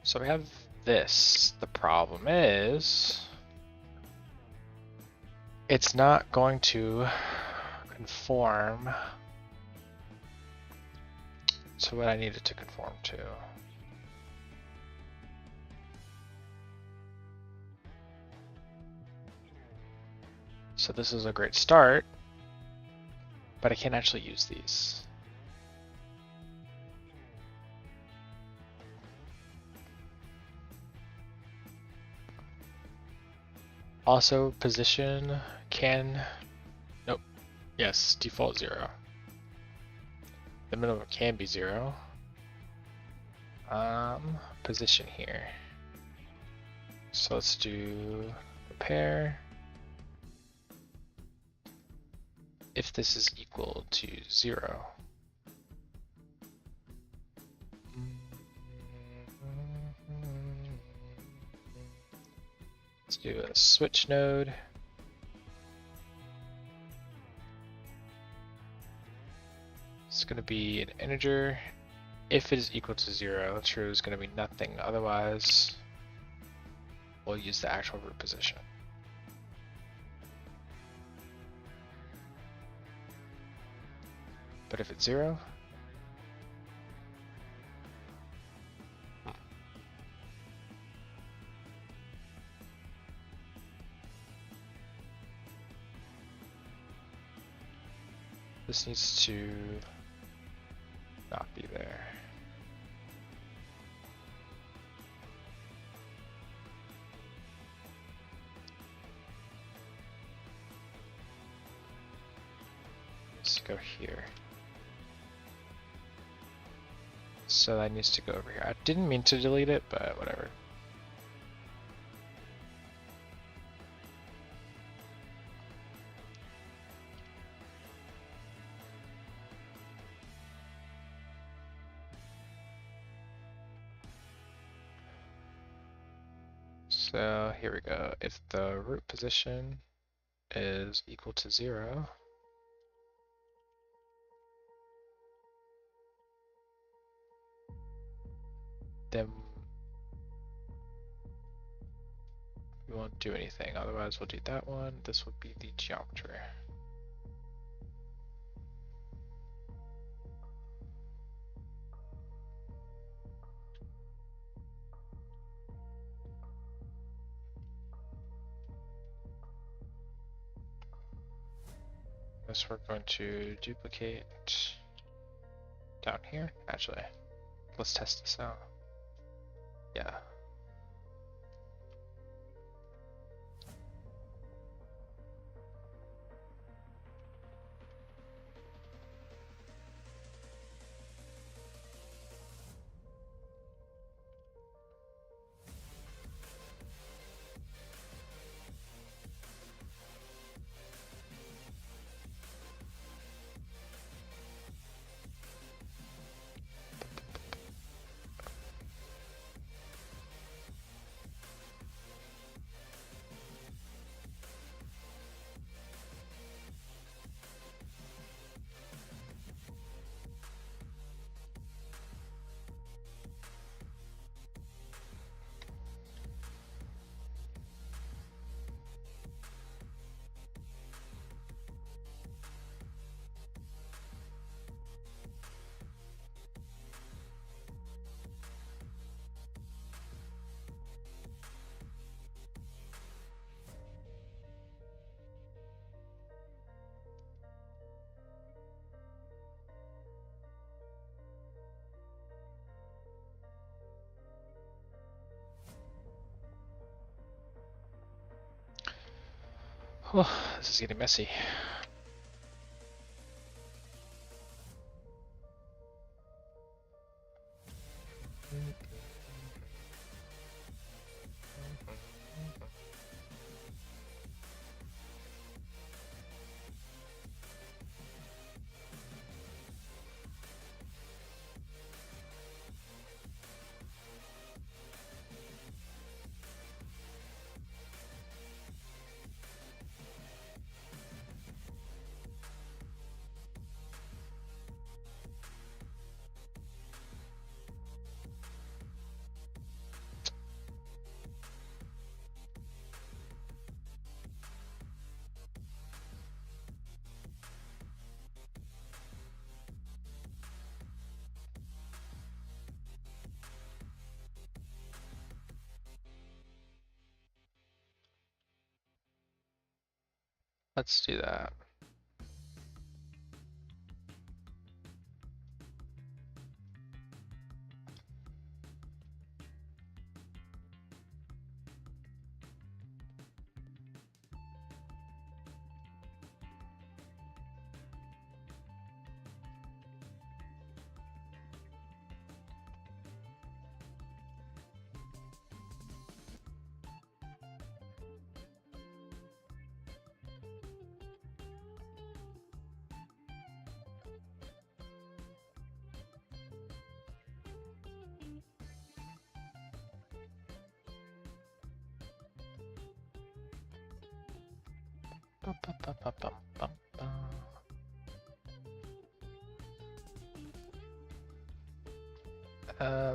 So we have this. The problem is it's not going to conform to what I need it to conform to. So this is a great start, but I can't actually use these. Also, position can, nope, yes, default 0. The minimum can be 0. Position here. So let's do repair. If this is equal to 0. Let's do a switch node. It's going to be an integer. If it is equal to 0, true is going to be nothing. Otherwise, we'll use the actual root position. But if it's 0, This needs to not be there. Let's go here. So that needs to go over here. I didn't mean to delete it, but whatever. So here we go. If the root position is equal to 0, then we won't do anything. Otherwise, we'll do that one. This would be the geometry. This we're going to duplicate down here. Actually, let's test this out. Yeah. Oh, this is getting messy. Let's do that.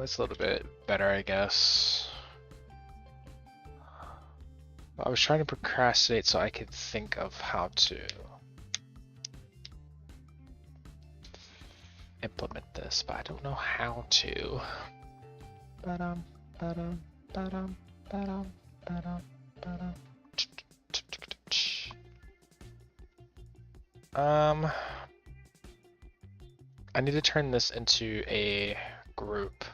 It's a little bit better, I guess. I was trying to procrastinate so I could think of how to implement this, but I don't know how to. Ba-dum, ba-dum, ba-dum, ba-dum, ba-dum, ba-dum. I need to turn this into a group.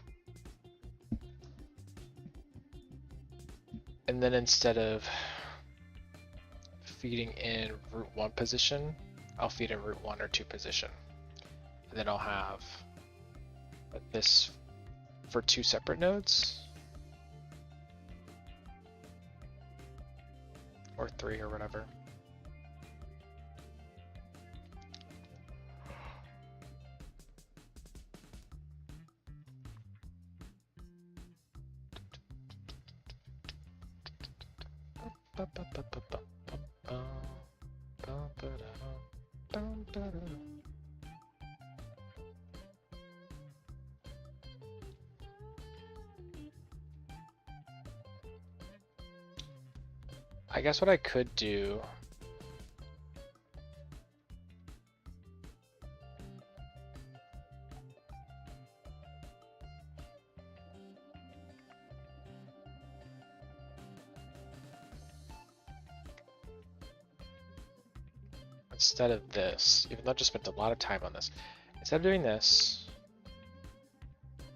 And then instead of feeding in root 1 position, I'll feed in root 1 or 2 position. And then I'll have this for 2 separate nodes. Or 3 or whatever. I guess what I could do instead of this, even though I just spent a lot of time on this, instead of doing this,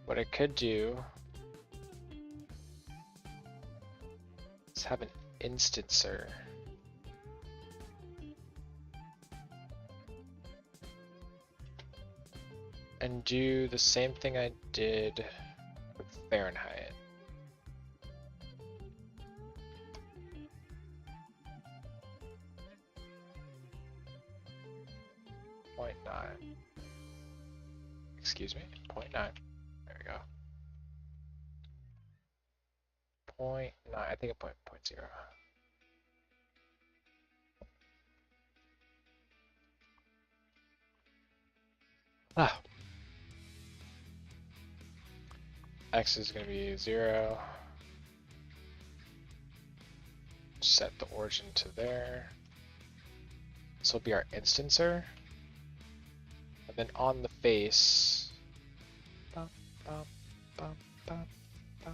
what I could do is have an instancer. And do the same thing I did with Fahrenheit. Excuse me, 0.9. There we go. 0.9, I think a 0.0. Ah. X is going to be 0. Set the origin to there. This will be our instancer. And then on the face, bum, bum, bum, bum, bum,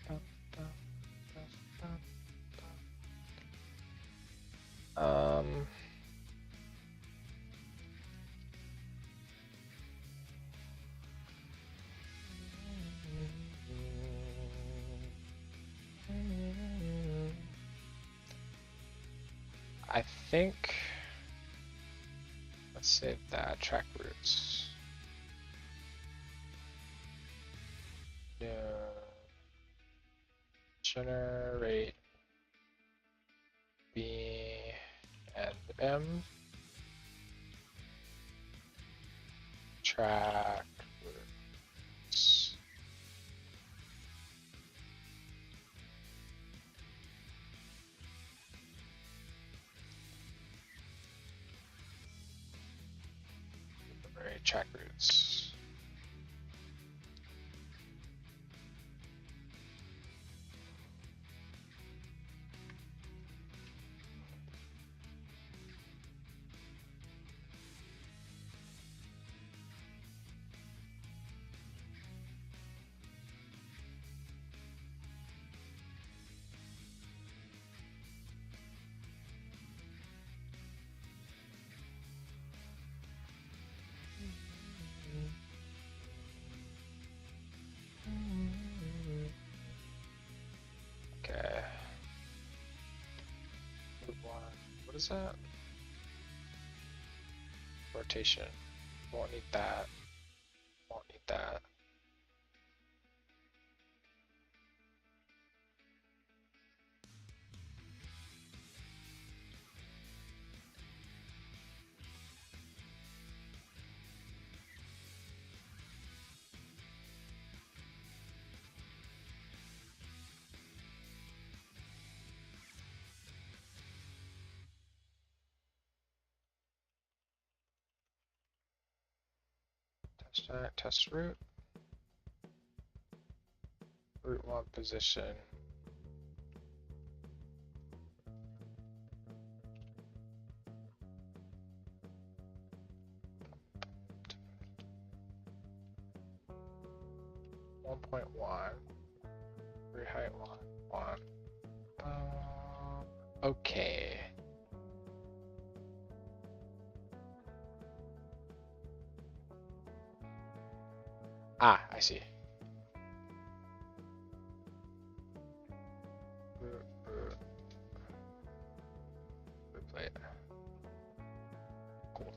bum, bum, bum, bum. I think, let's save that, track roots. Generate B and M. Track roots. Track roots. Okay. What is that? Rotation. Won't need that. Won't need that. Test root. Root 1 position. .1. Root height 1. Okay. Ah, I see. Replay it. Cool.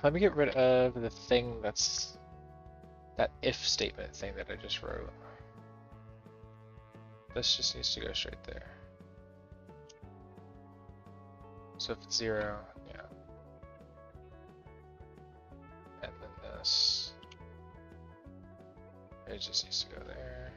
Let me get rid of the thing that's that if statement thing that I just wrote. This just needs to go straight there. So if it's 0, yeah. And then this, it just needs to go there.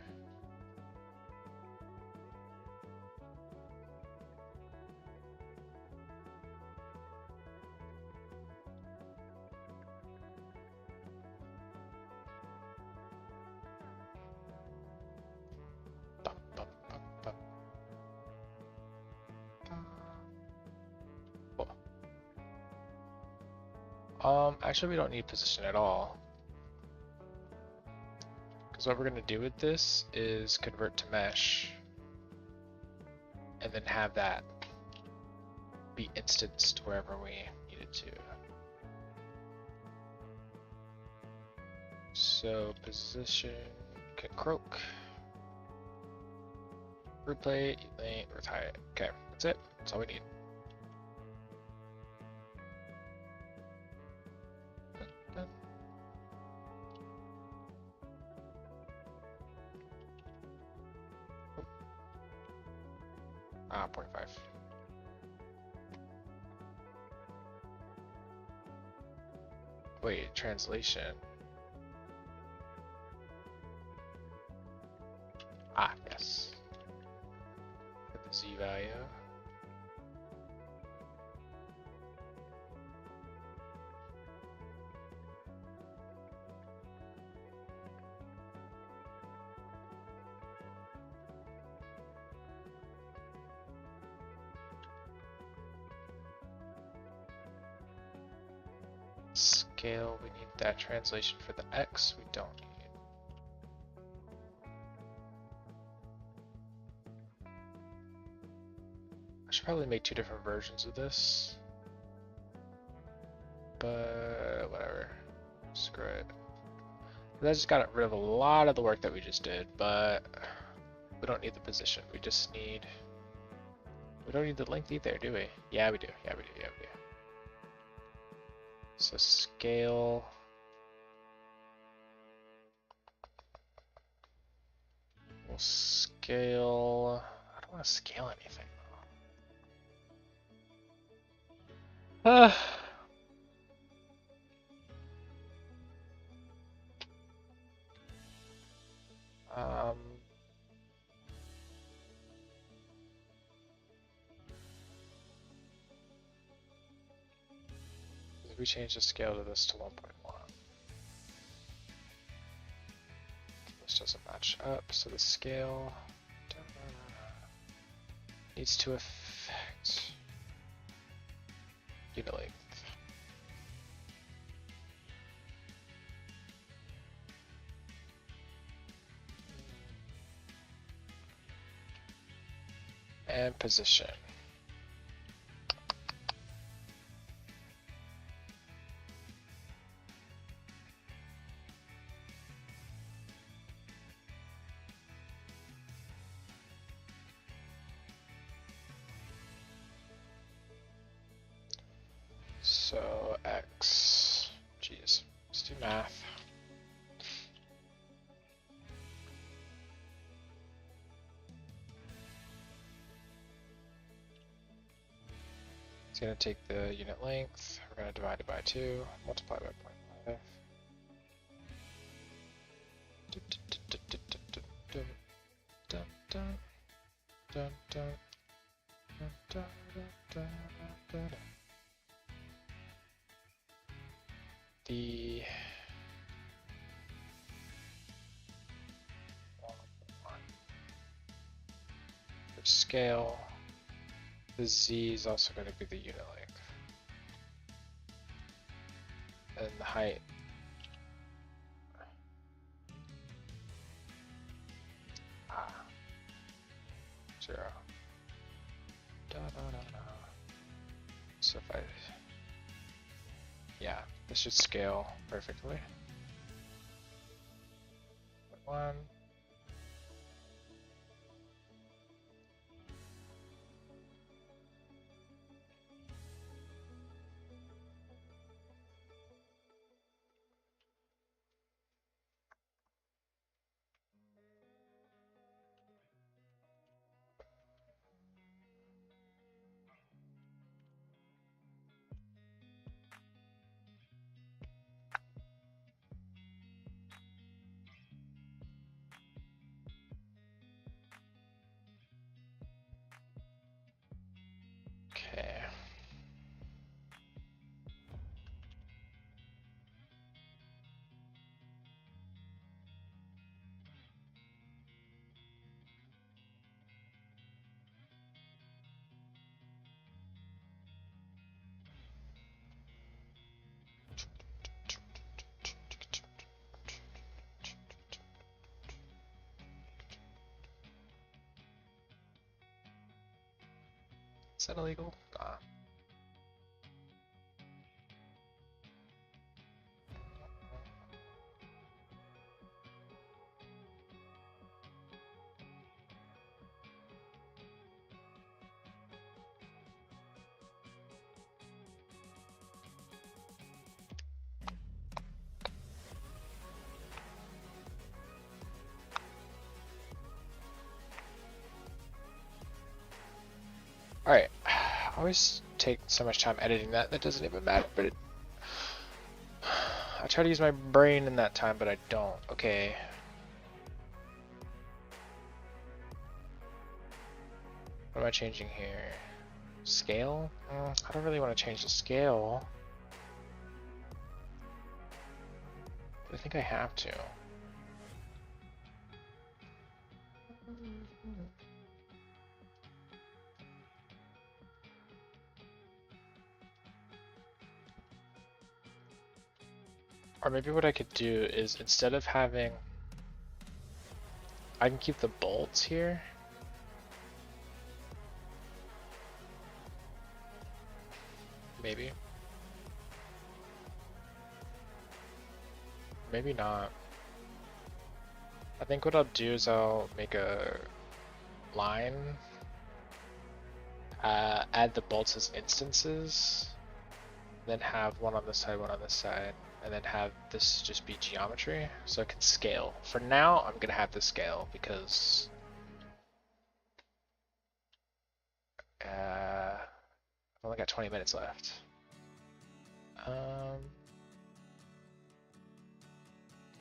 Bum, bum, bum, bum. Actually we don't need position at all. Because what we're going to do with this is convert to mesh. And then have that be instanced wherever we need it to. So position can croak. Replay, lane, retire. Okay, that's it. That's all we need. Ah, 0.5. Wait, translation. Ah, yes. For the Z value. Scale, we need that translation for the X, we don't need. I should probably make 2 different versions of this. But whatever. Screw it. That just got rid of a lot of the work that we just did, but we don't need the position. We just need. We don't need the length either, do we? Yeah, we do. Yeah, we do. Yeah, we do. So scale. We'll scale. I don't want to scale anything though. Um. We change the scale to this to 1.1. This doesn't match up, so the scale needs to affect unit length. And position. So X, geez, let's do math. It's going to take the unit length, we're going to divide it by 2, multiply by 0.5. The for scale, the Z is also going to be the unit length. And the height 0. Da, da, da, da. So if I, yeah, this should scale perfectly. 1. Okay. Is that illegal? Nah. Alright. I always take so much time editing that doesn't even matter, but it, I try to use my brain in that time, but I don't. Okay. What am I changing here? Scale? I don't really want to change the scale. But I think I have to. Or maybe what I could do is instead of having, I can keep the bolts here. Maybe. Maybe not. I think what I'll do is I'll make a line, add the bolts as instances, then have one on this side, one on this side, and then have this just be geometry so it can scale. For now, I'm gonna have this scale because I've only got 20 minutes left.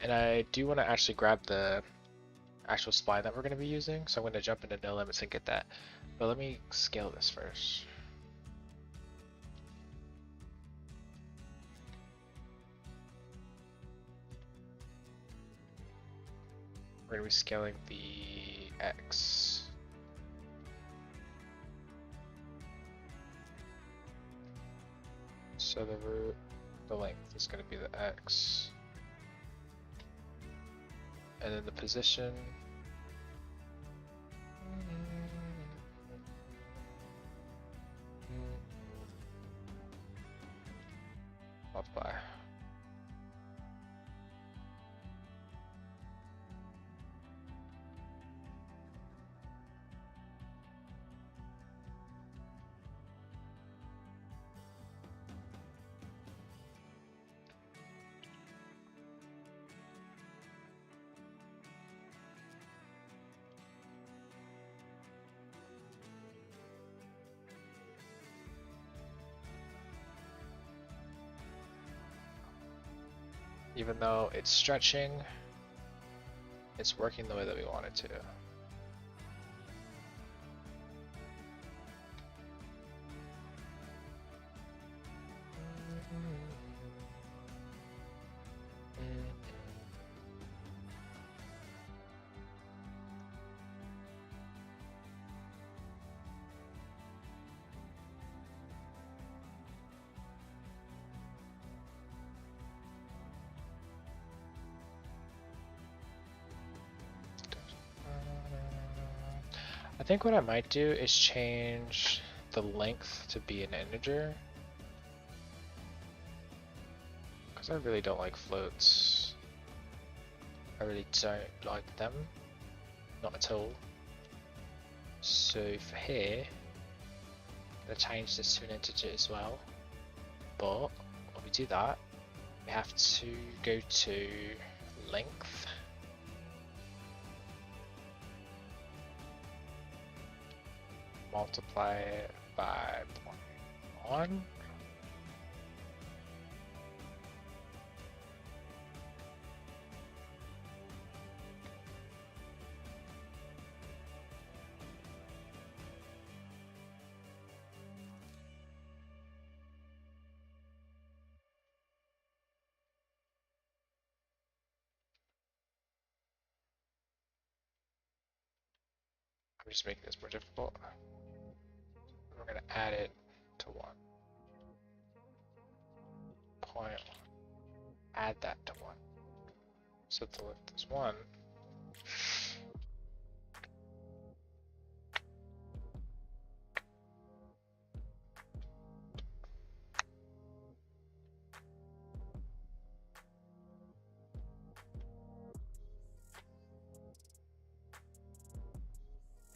And I do want to actually grab the actual spline that we're going to be using, so I'm going to jump into no limits and get that. But let me scale this first. We're going to be scaling the X. So the length is going to be the X. And then the position. Multiply. Even though it's stretching, it's working the way that we want it to. I think what I might do is change the length to be an integer. Because I really don't like floats. I really don't like them. Not at all. So for here, I'm going to change this to an integer as well. But when we do that, we have to go to length. Multiply it by 0.1. I'm just making this more difficult. We're going to add it to 1.1. Add that to 1. So the length is 1.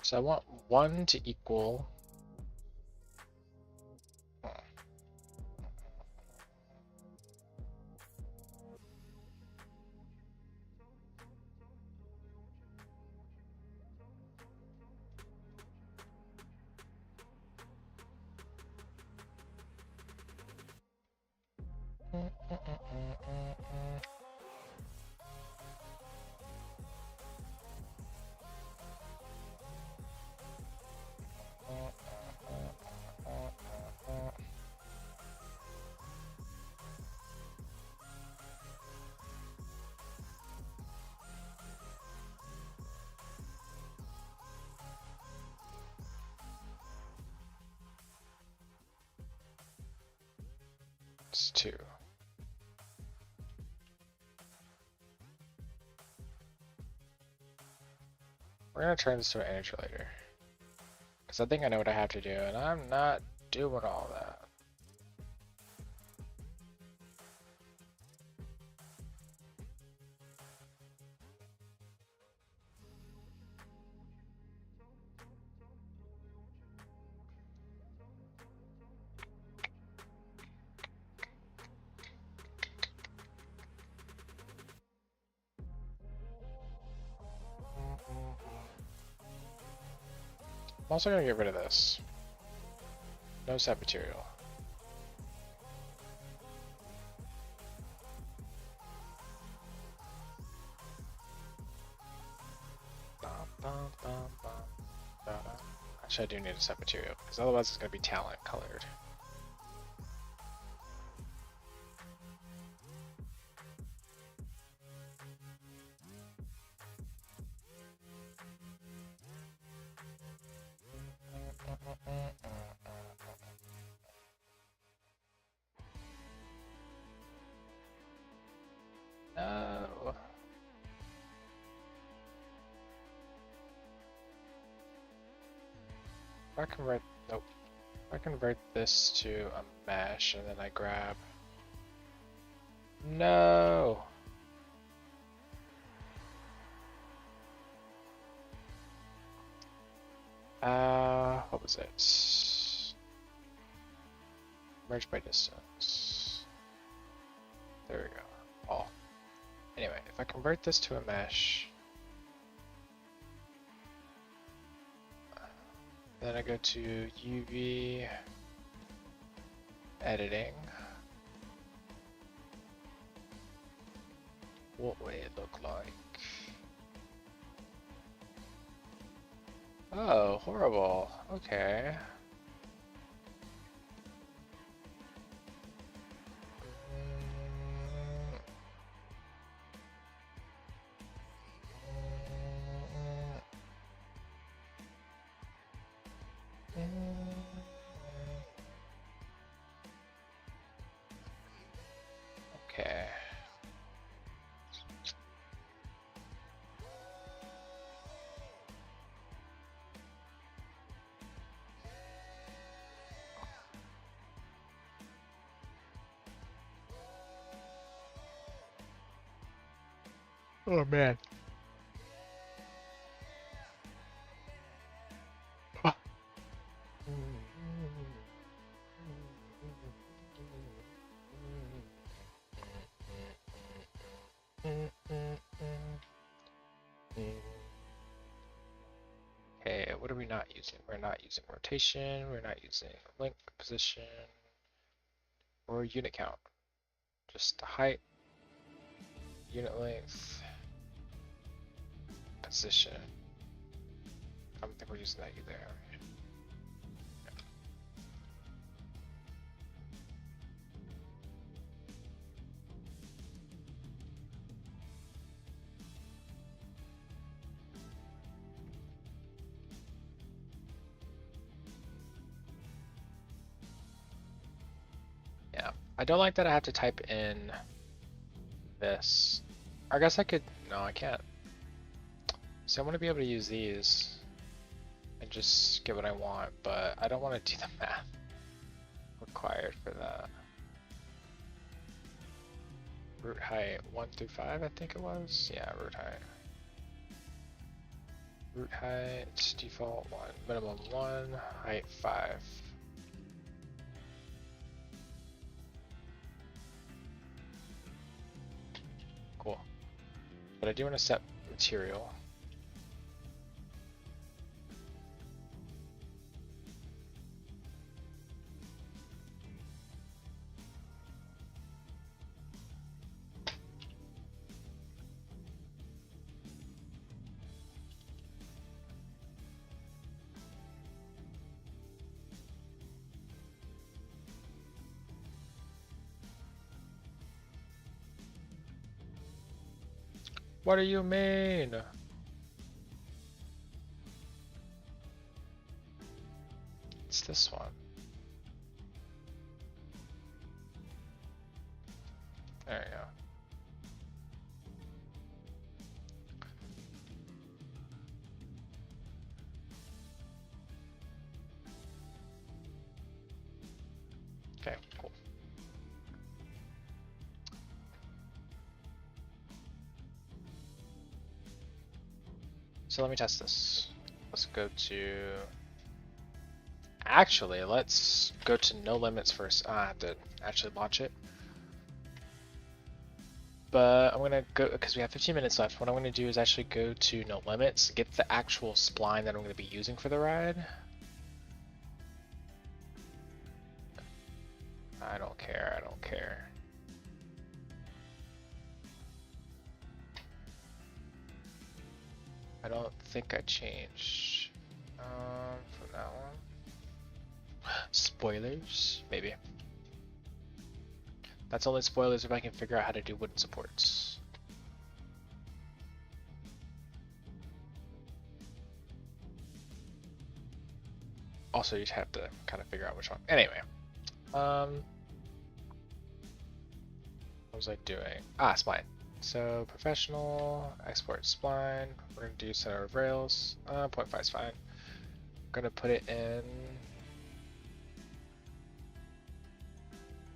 So I want 1 to equal it's 2. We're going to turn this to an integer later. Because I think I know what I have to do, and I'm not doing all that. I'm also going to get rid of this. No set material. Actually, I do need a set material, because otherwise it's going to be talent colored. No. If I convert, nope. If I convert this to a mesh and then I grab, no. What was it? Merge by distance. There we go. All. Anyway, if I convert this to a mesh, then I go to UV editing. What would it look like? Oh, horrible. Okay. Okay. Oh man. Ah. Okay, what are we not using? We're not using rotation, we're not using link position, or unit count. Just the height, unit length, position. I don't think we're using that either. Yeah, I don't like that I have to type in this. I guess I could, no, I can't. So I want to be able to use these and just get what I want, but I don't want to do the math required for that. Root height 1 through 5, I think it was. Yeah, root height. Root height, default 1, minimum 1, height 5. Cool. But I do want to set material. What do you mean? It's this one. There you go. Okay, cool. So let me test this. Let's go to... Actually, let's go to no limits first. I have to actually launch it. But I'm gonna go, because we have 15 minutes left, what I'm gonna do is actually go to no limits, get the actual spline that I'm gonna be using for the ride. I don't care, I don't care. I don't think I changed from that one. Spoilers? Maybe. That's only spoilers if I can figure out how to do wooden supports. Also, you'd have to kind of figure out which one. Anyway. What was I doing? Ah, spline. So, professional, export spline. We're going to do center of rails. 0.5 is fine. I'm going to put it in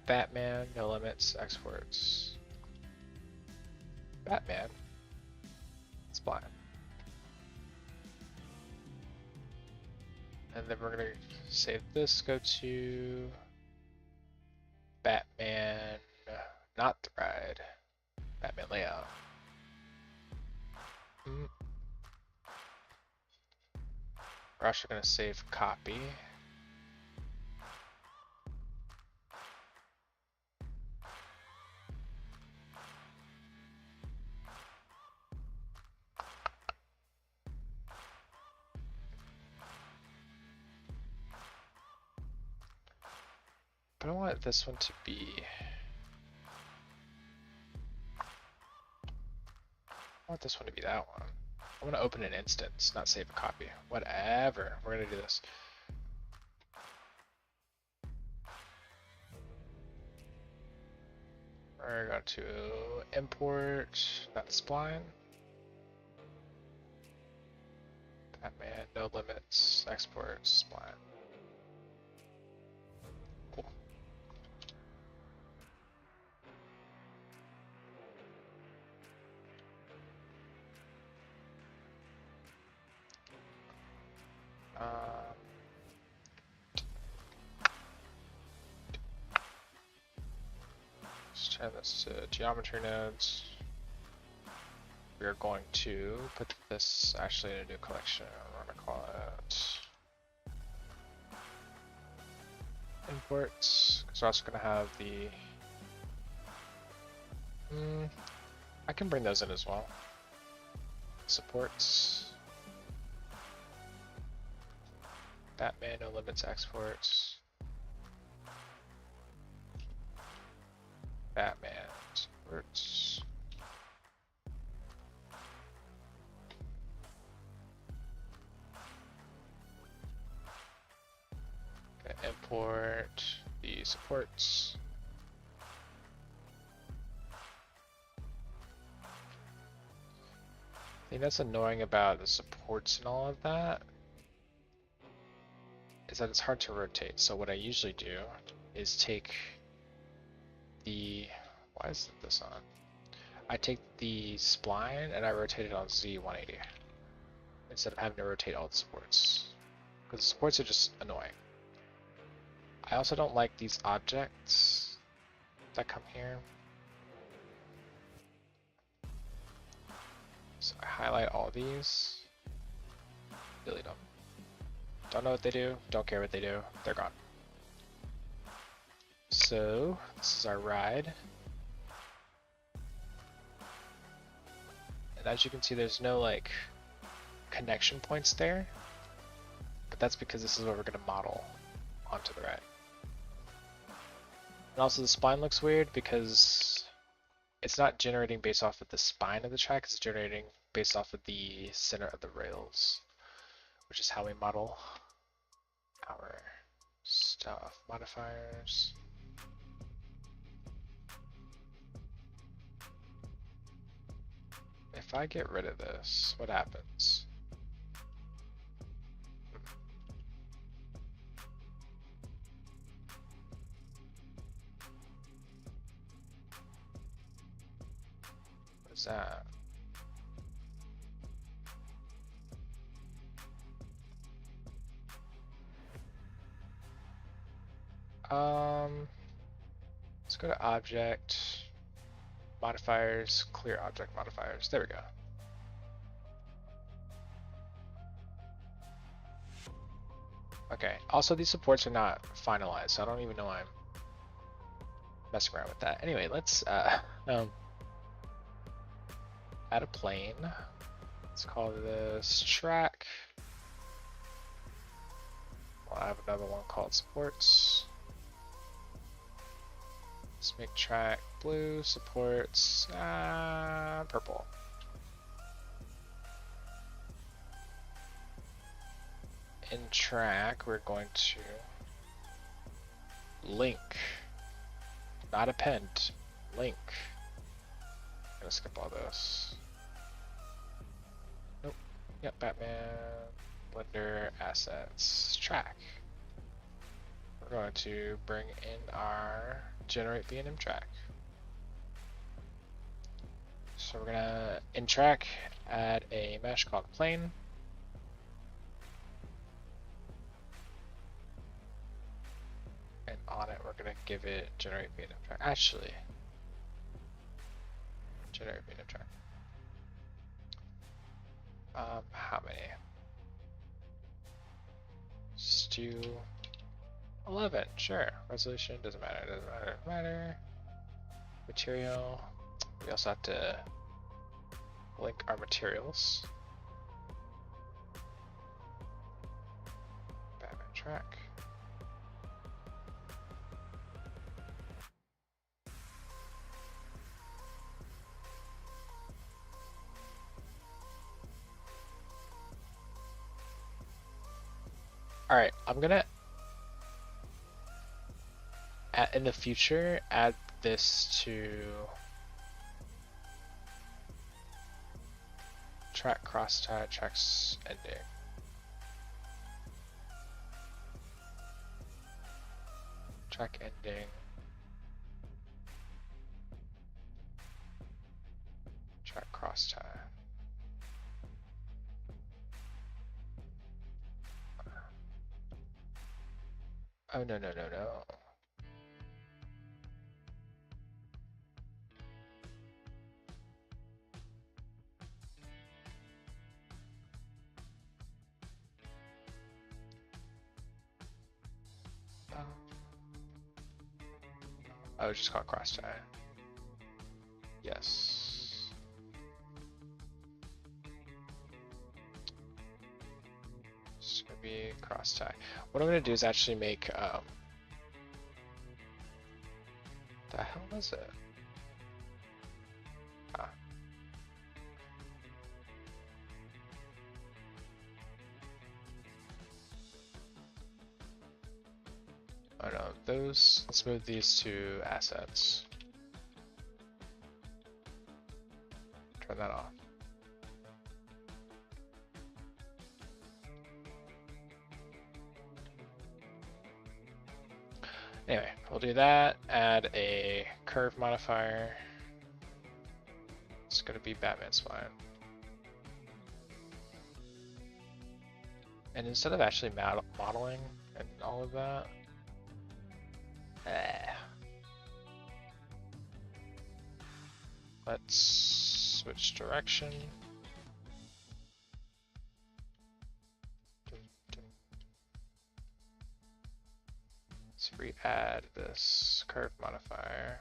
Batman, no limits, exports. Batman. Spline. And then we're going to save this, go to Batman, not the ride. Batman layout. We're actually going to save copy. But I want this one to be... I want this one to be that one. I want to open an instance, not save a copy. Whatever. We're going to do this. We're going to import that spline. Batman, no limits, export spline. Cool. Send this to geometry nodes. We are going to put this actually in a new collection. We're going to call it imports, because we're also going to have the I can bring those in as well. Supports. Batman no limits exports. Batman supports. Okay, import the supports. I think that's annoying about the supports and all of that is that it's hard to rotate. So what I usually do is take the, why is this on? I take the spline and I rotate it on Z180 instead of having to rotate all the supports, because the supports are just annoying. I also don't like these objects that come here. So I highlight all these, delete them. Don't know what they do, don't care what they do, they're gone. So this is our ride. And as you can see, there's no like connection points there, but that's because this is what we're going to model onto the ride. And also the spine looks weird because it's not generating based off of the spine of the track, it's generating based off of the center of the rails, which is how we model our stuff. Modifiers. If I get rid of this, what happens? What is that? Let's go to object, modifiers, clear object modifiers. There we go. Okay, also these supports are not finalized, so I don't even know why I'm messing around with that. Anyway, let's add a plane. Let's call this track. I'll have another one called supports. Let's make track blue, supports purple. In track, we're going to link, not append, link. I'm gonna skip all this. Nope. Yep, Batman, Blender, assets, track. We're going to bring in our generate B&M track. So we're gonna, in track, add a mesh called plane. And on it, we're gonna give it generate B&M track. Actually, generate B&M track. How many? Stew 11, sure. Resolution doesn't matter, doesn't matter. Material. We also have to link our materials. Batman track. Alright, I'm gonna in the future add this to track crosstie, tracks ending. Track ending. Track crosstie. Oh no. Oh, just call cross tie. Yes. It's gonna be cross tie. What I'm gonna do is actually make the hell is it? Ah. Oh no, those, let's move these to assets. Turn that off. Anyway, we'll do that, add a curve modifier. It's gonna be Batman spline. And instead of actually modeling and all of that, let's switch direction. Let's re-add this curve modifier.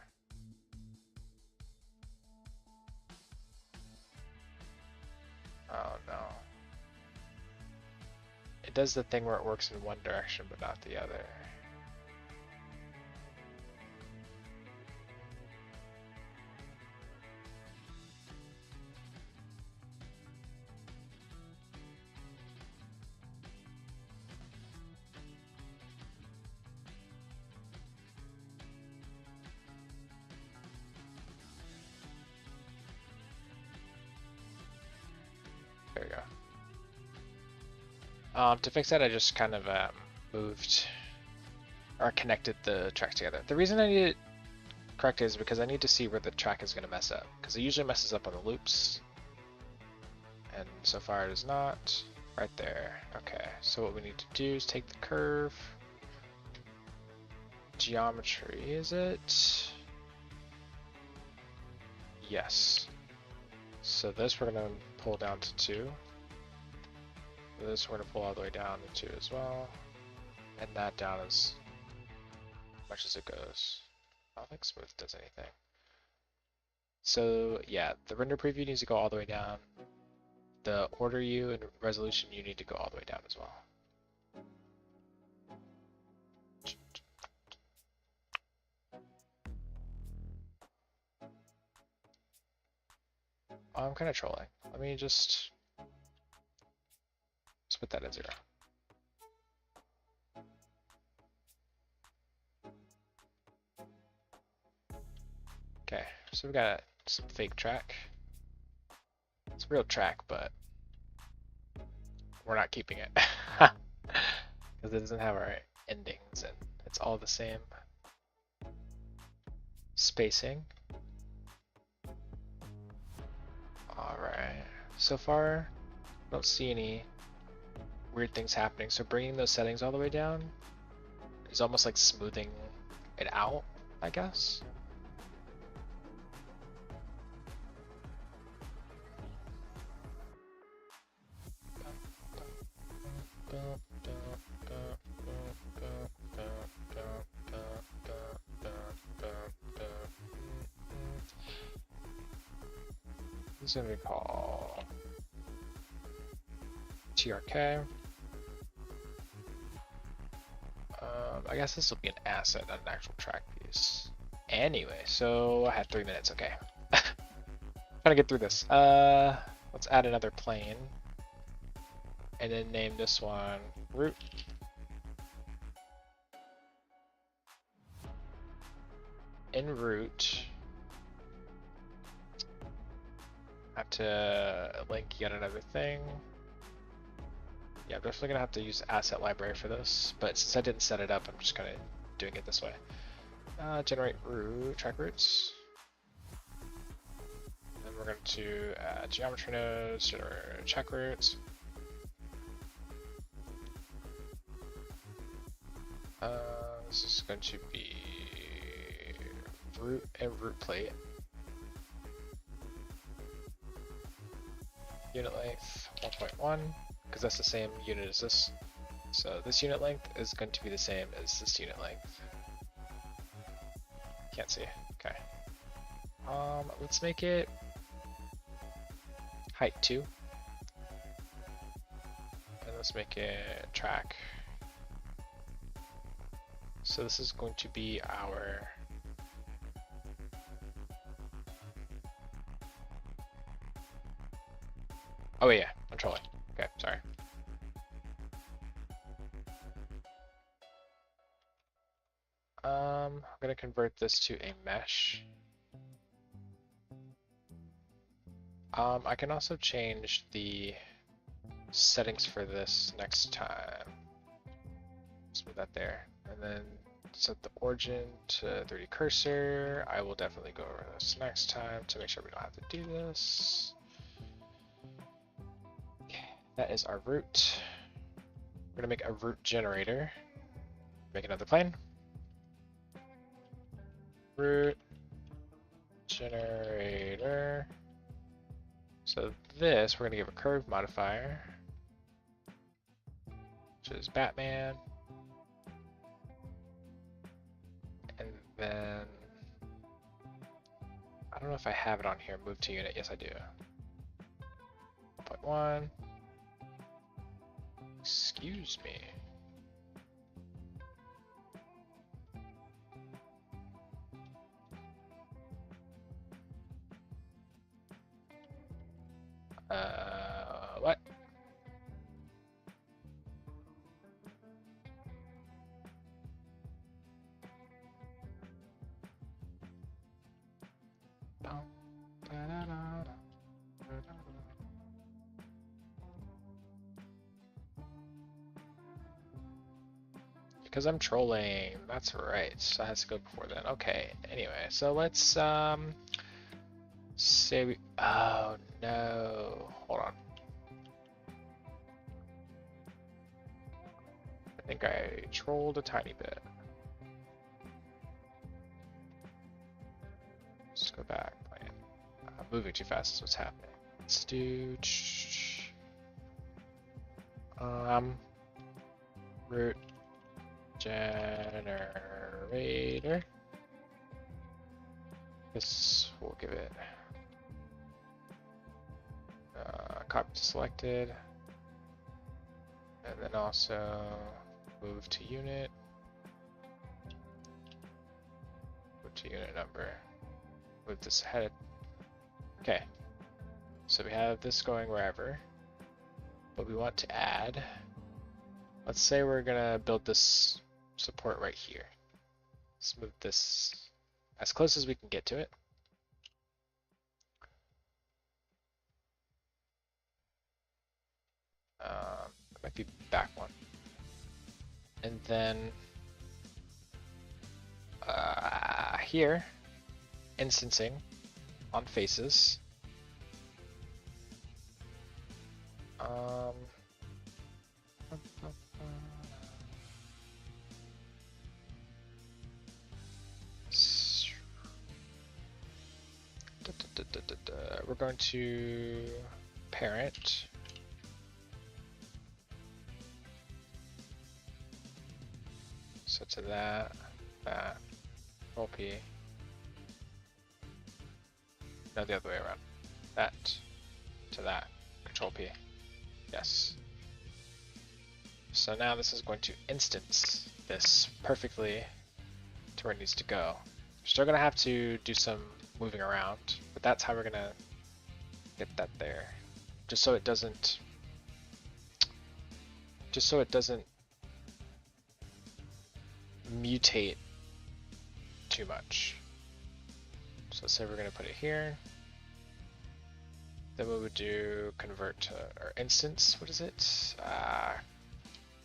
Oh no. It does the thing where it works in one direction but not the other. There we go. To fix that, I just kind of moved or connected the tracks together. The reason I need it corrected is because I need to see where the track is going to mess up, because it usually messes up on the loops, and so far it is not. Right there. Okay, so what we need to do is take the curve. Geometry, is it? Yes. So this we're going to pull down to 2. This we're going to pull all the way down to 2 as well. And that down as much as it goes. I don't think smooth does anything. So yeah, the render preview needs to go all the way down. The order U and resolution U need to go all the way down as well. Oh, I'm kind of trolling. Let me just put that at 0. Okay, so we got some fake track. It's a real track, but we're not keeping it because it doesn't have our endings and it's all the same spacing. Alright, so far I don't see any weird things happening, so bringing those settings all the way down is almost like smoothing it out, I guess. This is going to be called TRK. I guess this will be an asset, not an actual track piece. Anyway, so I had 3 minutes. Okay, trying to get through this. Let's add another plane, and then name this one root. In root, I have to link yet another thing. Yeah, I'm definitely gonna have to use asset library for this, but since I didn't set it up, I'm just kind of doing it this way. Generate root, track roots. And then we're going to add geometry nodes, generate check roots. This is going to be root and root plate. Unit length 1.1, because that's the same unit as this. So this unit length is going to be the same as this unit length. Can't see. Okay. Let's make it height 2. And let's make it track. So this is going to be our oh yeah, I'm trolling. Okay, sorry. I'm gonna convert this to a mesh. I can also change the settings for this next time. Let's move that there. And then set the origin to 3D cursor. I will definitely go over this next time to make sure we don't have to do this. Okay, that is our root. We're gonna make a root generator. Make another plane. Root generator. So this, we're gonna give a curve modifier, which is Batman. And then, I don't know if I have it on here, move to unit, yes I do. 1.1, excuse me. What? Because I'm trolling, that's right, so that has to go before then. Okay, anyway, so let's say we, oh no, hold on. I think I trolled a tiny bit. Let's go back. I'm moving too fast is what's happening. Let's do root generator. This will give it copy to selected, and then also move to unit, move to unit number, move this ahead. Okay, so we have this going wherever, but we want to add, let's say we're gonna build this support right here. Let's move this as close as we can get to it. It might be back one. And then here, instancing on faces. We're going to parent. So to that, Control P. No, the other way around. That to that, Control P. Yes. So now this is going to instance this perfectly to where it needs to go. We're still gonna have to do some moving around, but that's how we're gonna get that there. Just so it doesn't mutate too much. So let's say we're going to put it here. Then we would do convert to our instance. What is it?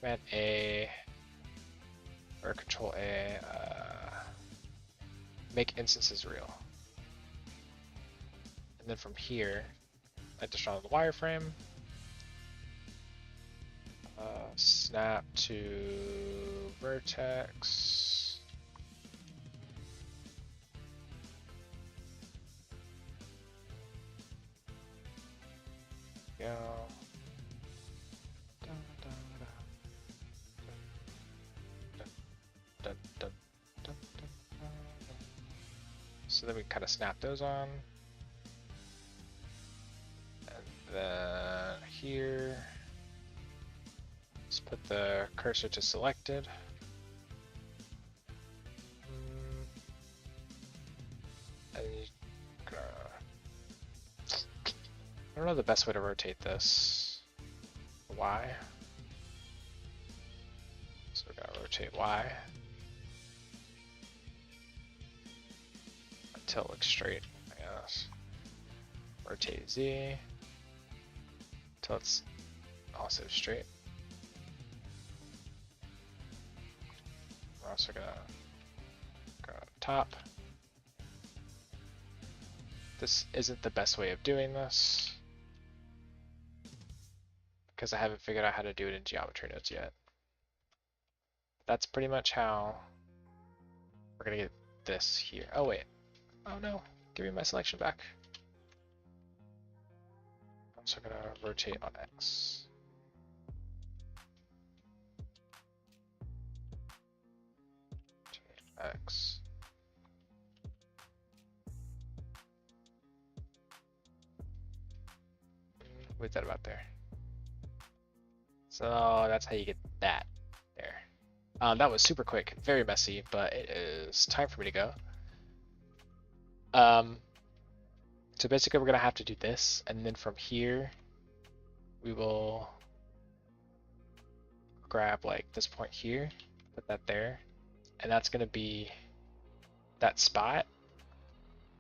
Command A or Control A. Make instances real. And then from here, addition on the wireframe. Snap to vertex. Go. So then we kind of snap those on. And then here, let's put the cursor to selected. And I don't know the best way to rotate this. Y. So we're gonna rotate Y until it looks straight, I guess. Rotate Z until it's also straight. We're also gonna go top. This isn't the best way of doing this because I haven't figured out how to do it in geometry nodes yet. That's pretty much how we're gonna get this here. Oh wait, oh no, give me my selection back. I'm also gonna rotate on X. X. Leave that about there. So that's how you get that there. That was super quick, very messy, but it is time for me to go. So basically we're gonna have to do this, and then from here, we will grab like this point here, put that there, and that's gonna be, that spot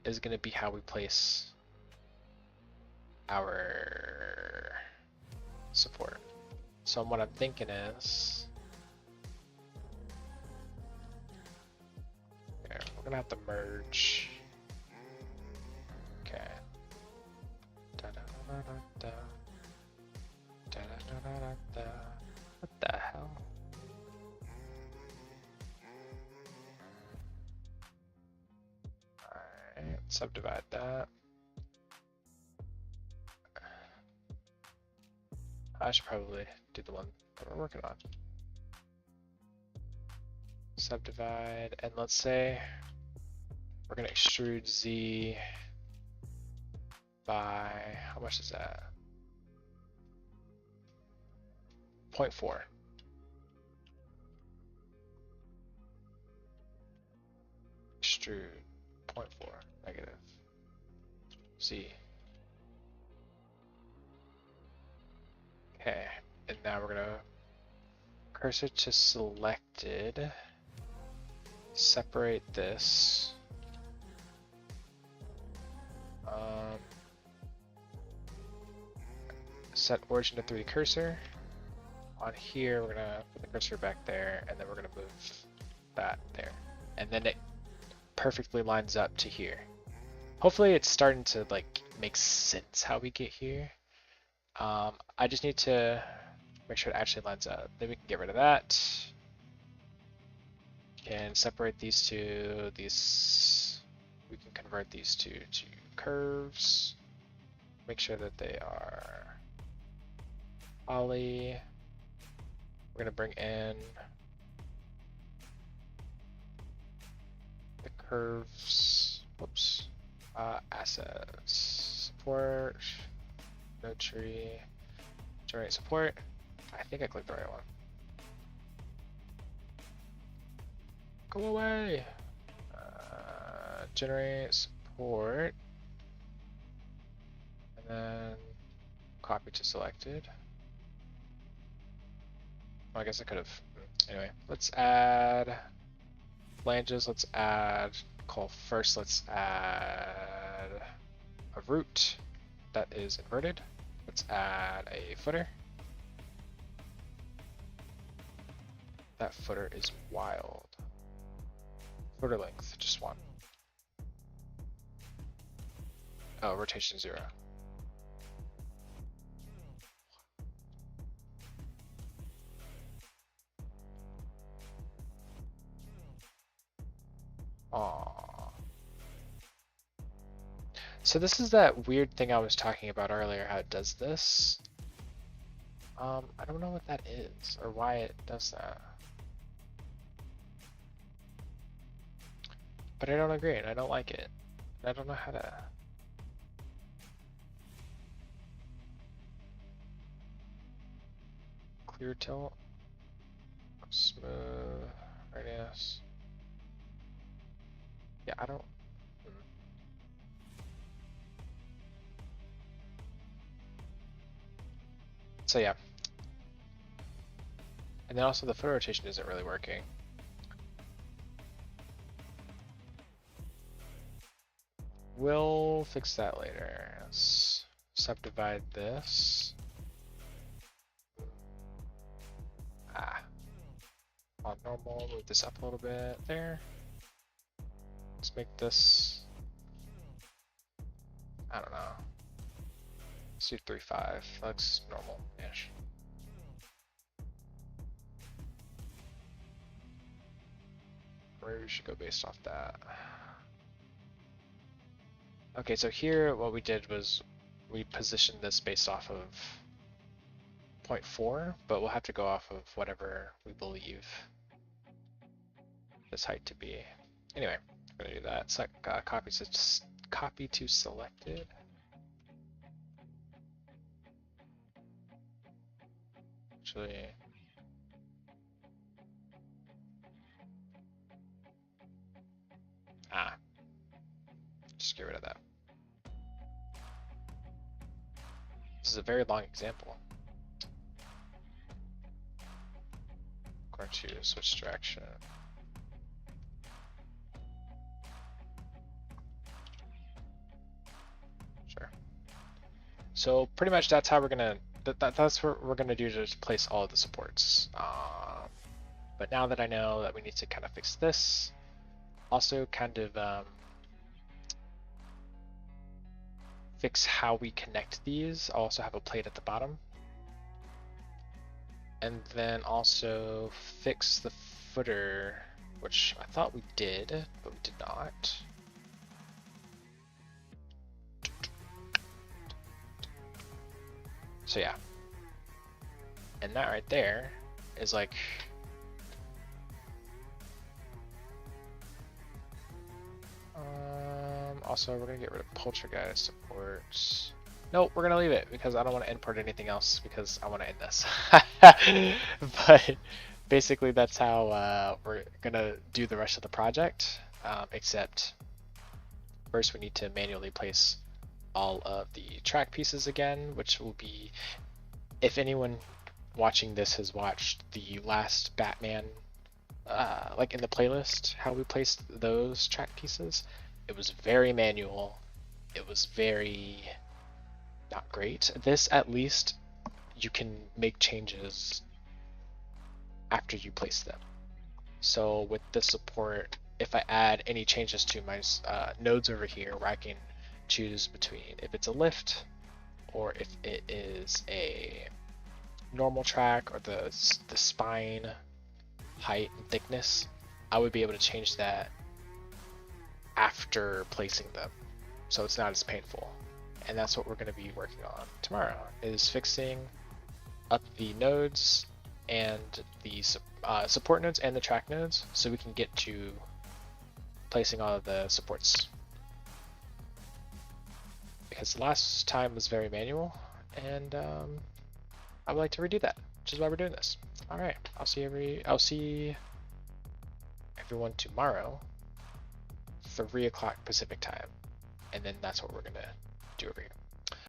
is gonna be how we place our support. So what I'm thinking is, okay, we're gonna have to merge. Okay. What the hell? Alright, subdivide that. I should probably do the one that we're working on. Subdivide, and let's say we're gonna extrude Z by, how much is that? 0.4. Extrude 0.4 negative Z. Okay, and now we're gonna cursor to selected, separate this. Set origin to 3D cursor. On here, we're gonna put the cursor back there, and then we're gonna move that there. And then it perfectly lines up to here. Hopefully it's starting to like make sense how we get here. I just need to make sure it actually lines up. Then we can get rid of that. Can separate these two. These, we can convert these two to curves. Make sure that they are poly. We're gonna bring in the curves. Whoops. Assets, support, node tree, generate support. I think I clicked the right one. Go away. Generate support, and then copy to selected. Well, I guess I could have. Anyway, let's add flanges. Let's add first. Let's add a root that is inverted. Let's add a footer. That footer is wild. Footer length, just one. Oh, rotation 0. Aww. So this is that weird thing I was talking about earlier, how it does this. I don't know what that is or why it does that. But I don't agree and I don't like it. I don't know how to. Clear tilt. Smooth. Radius. Yeah, I don't. So yeah. And then also the foot rotation isn't really working. We'll fix that later. Let's subdivide this. On normal, move this up a little bit there. Let's make this, I don't know. Let's do 3.5. Looks normal-ish. Maybe we should go based off that. Okay, so here what we did was we positioned this based off of 0.4, but we'll have to go off of whatever we believe this height to be. Anyway, I'm gonna do that. So, copy to selected. Actually, just get rid of that. This is a very long example. Going to switch direction. Sure. So pretty much that's how we're gonna. That's what we're gonna do to place all of the supports. But now that I know that we need to kind of fix this, also kind of fix how we connect these. I'll also have a plate at the bottom. And then also fix the footer, which I thought we did, but we did not. So yeah. And that right there is like, also we're gonna get rid of Poltergeist supports. Nope, we're gonna leave it because I don't want to import anything else because I want to end this. But basically that's how we're gonna do the rest of the project, except first we need to manually place all of the track pieces again, which will be, if anyone watching this has watched the last Batman, like in the playlist, how we placed those track pieces, it was very manual. It was very not great. This, at least, you can make changes after you place them. So with this support, if I add any changes to my nodes over here, where I can choose between if it's a lift or if it is a normal track or the spine height and thickness, I would be able to change that after placing them, so it's not as painful. And that's what we're going to be working on tomorrow, is fixing up the nodes and the support nodes and the track nodes, so we can get to placing all of the supports. Because the last time was very manual, and I would like to redo that, which is why we're doing this. All right, I'll see everyone tomorrow, 3 o'clock Pacific time, and then that's what we're gonna do over here.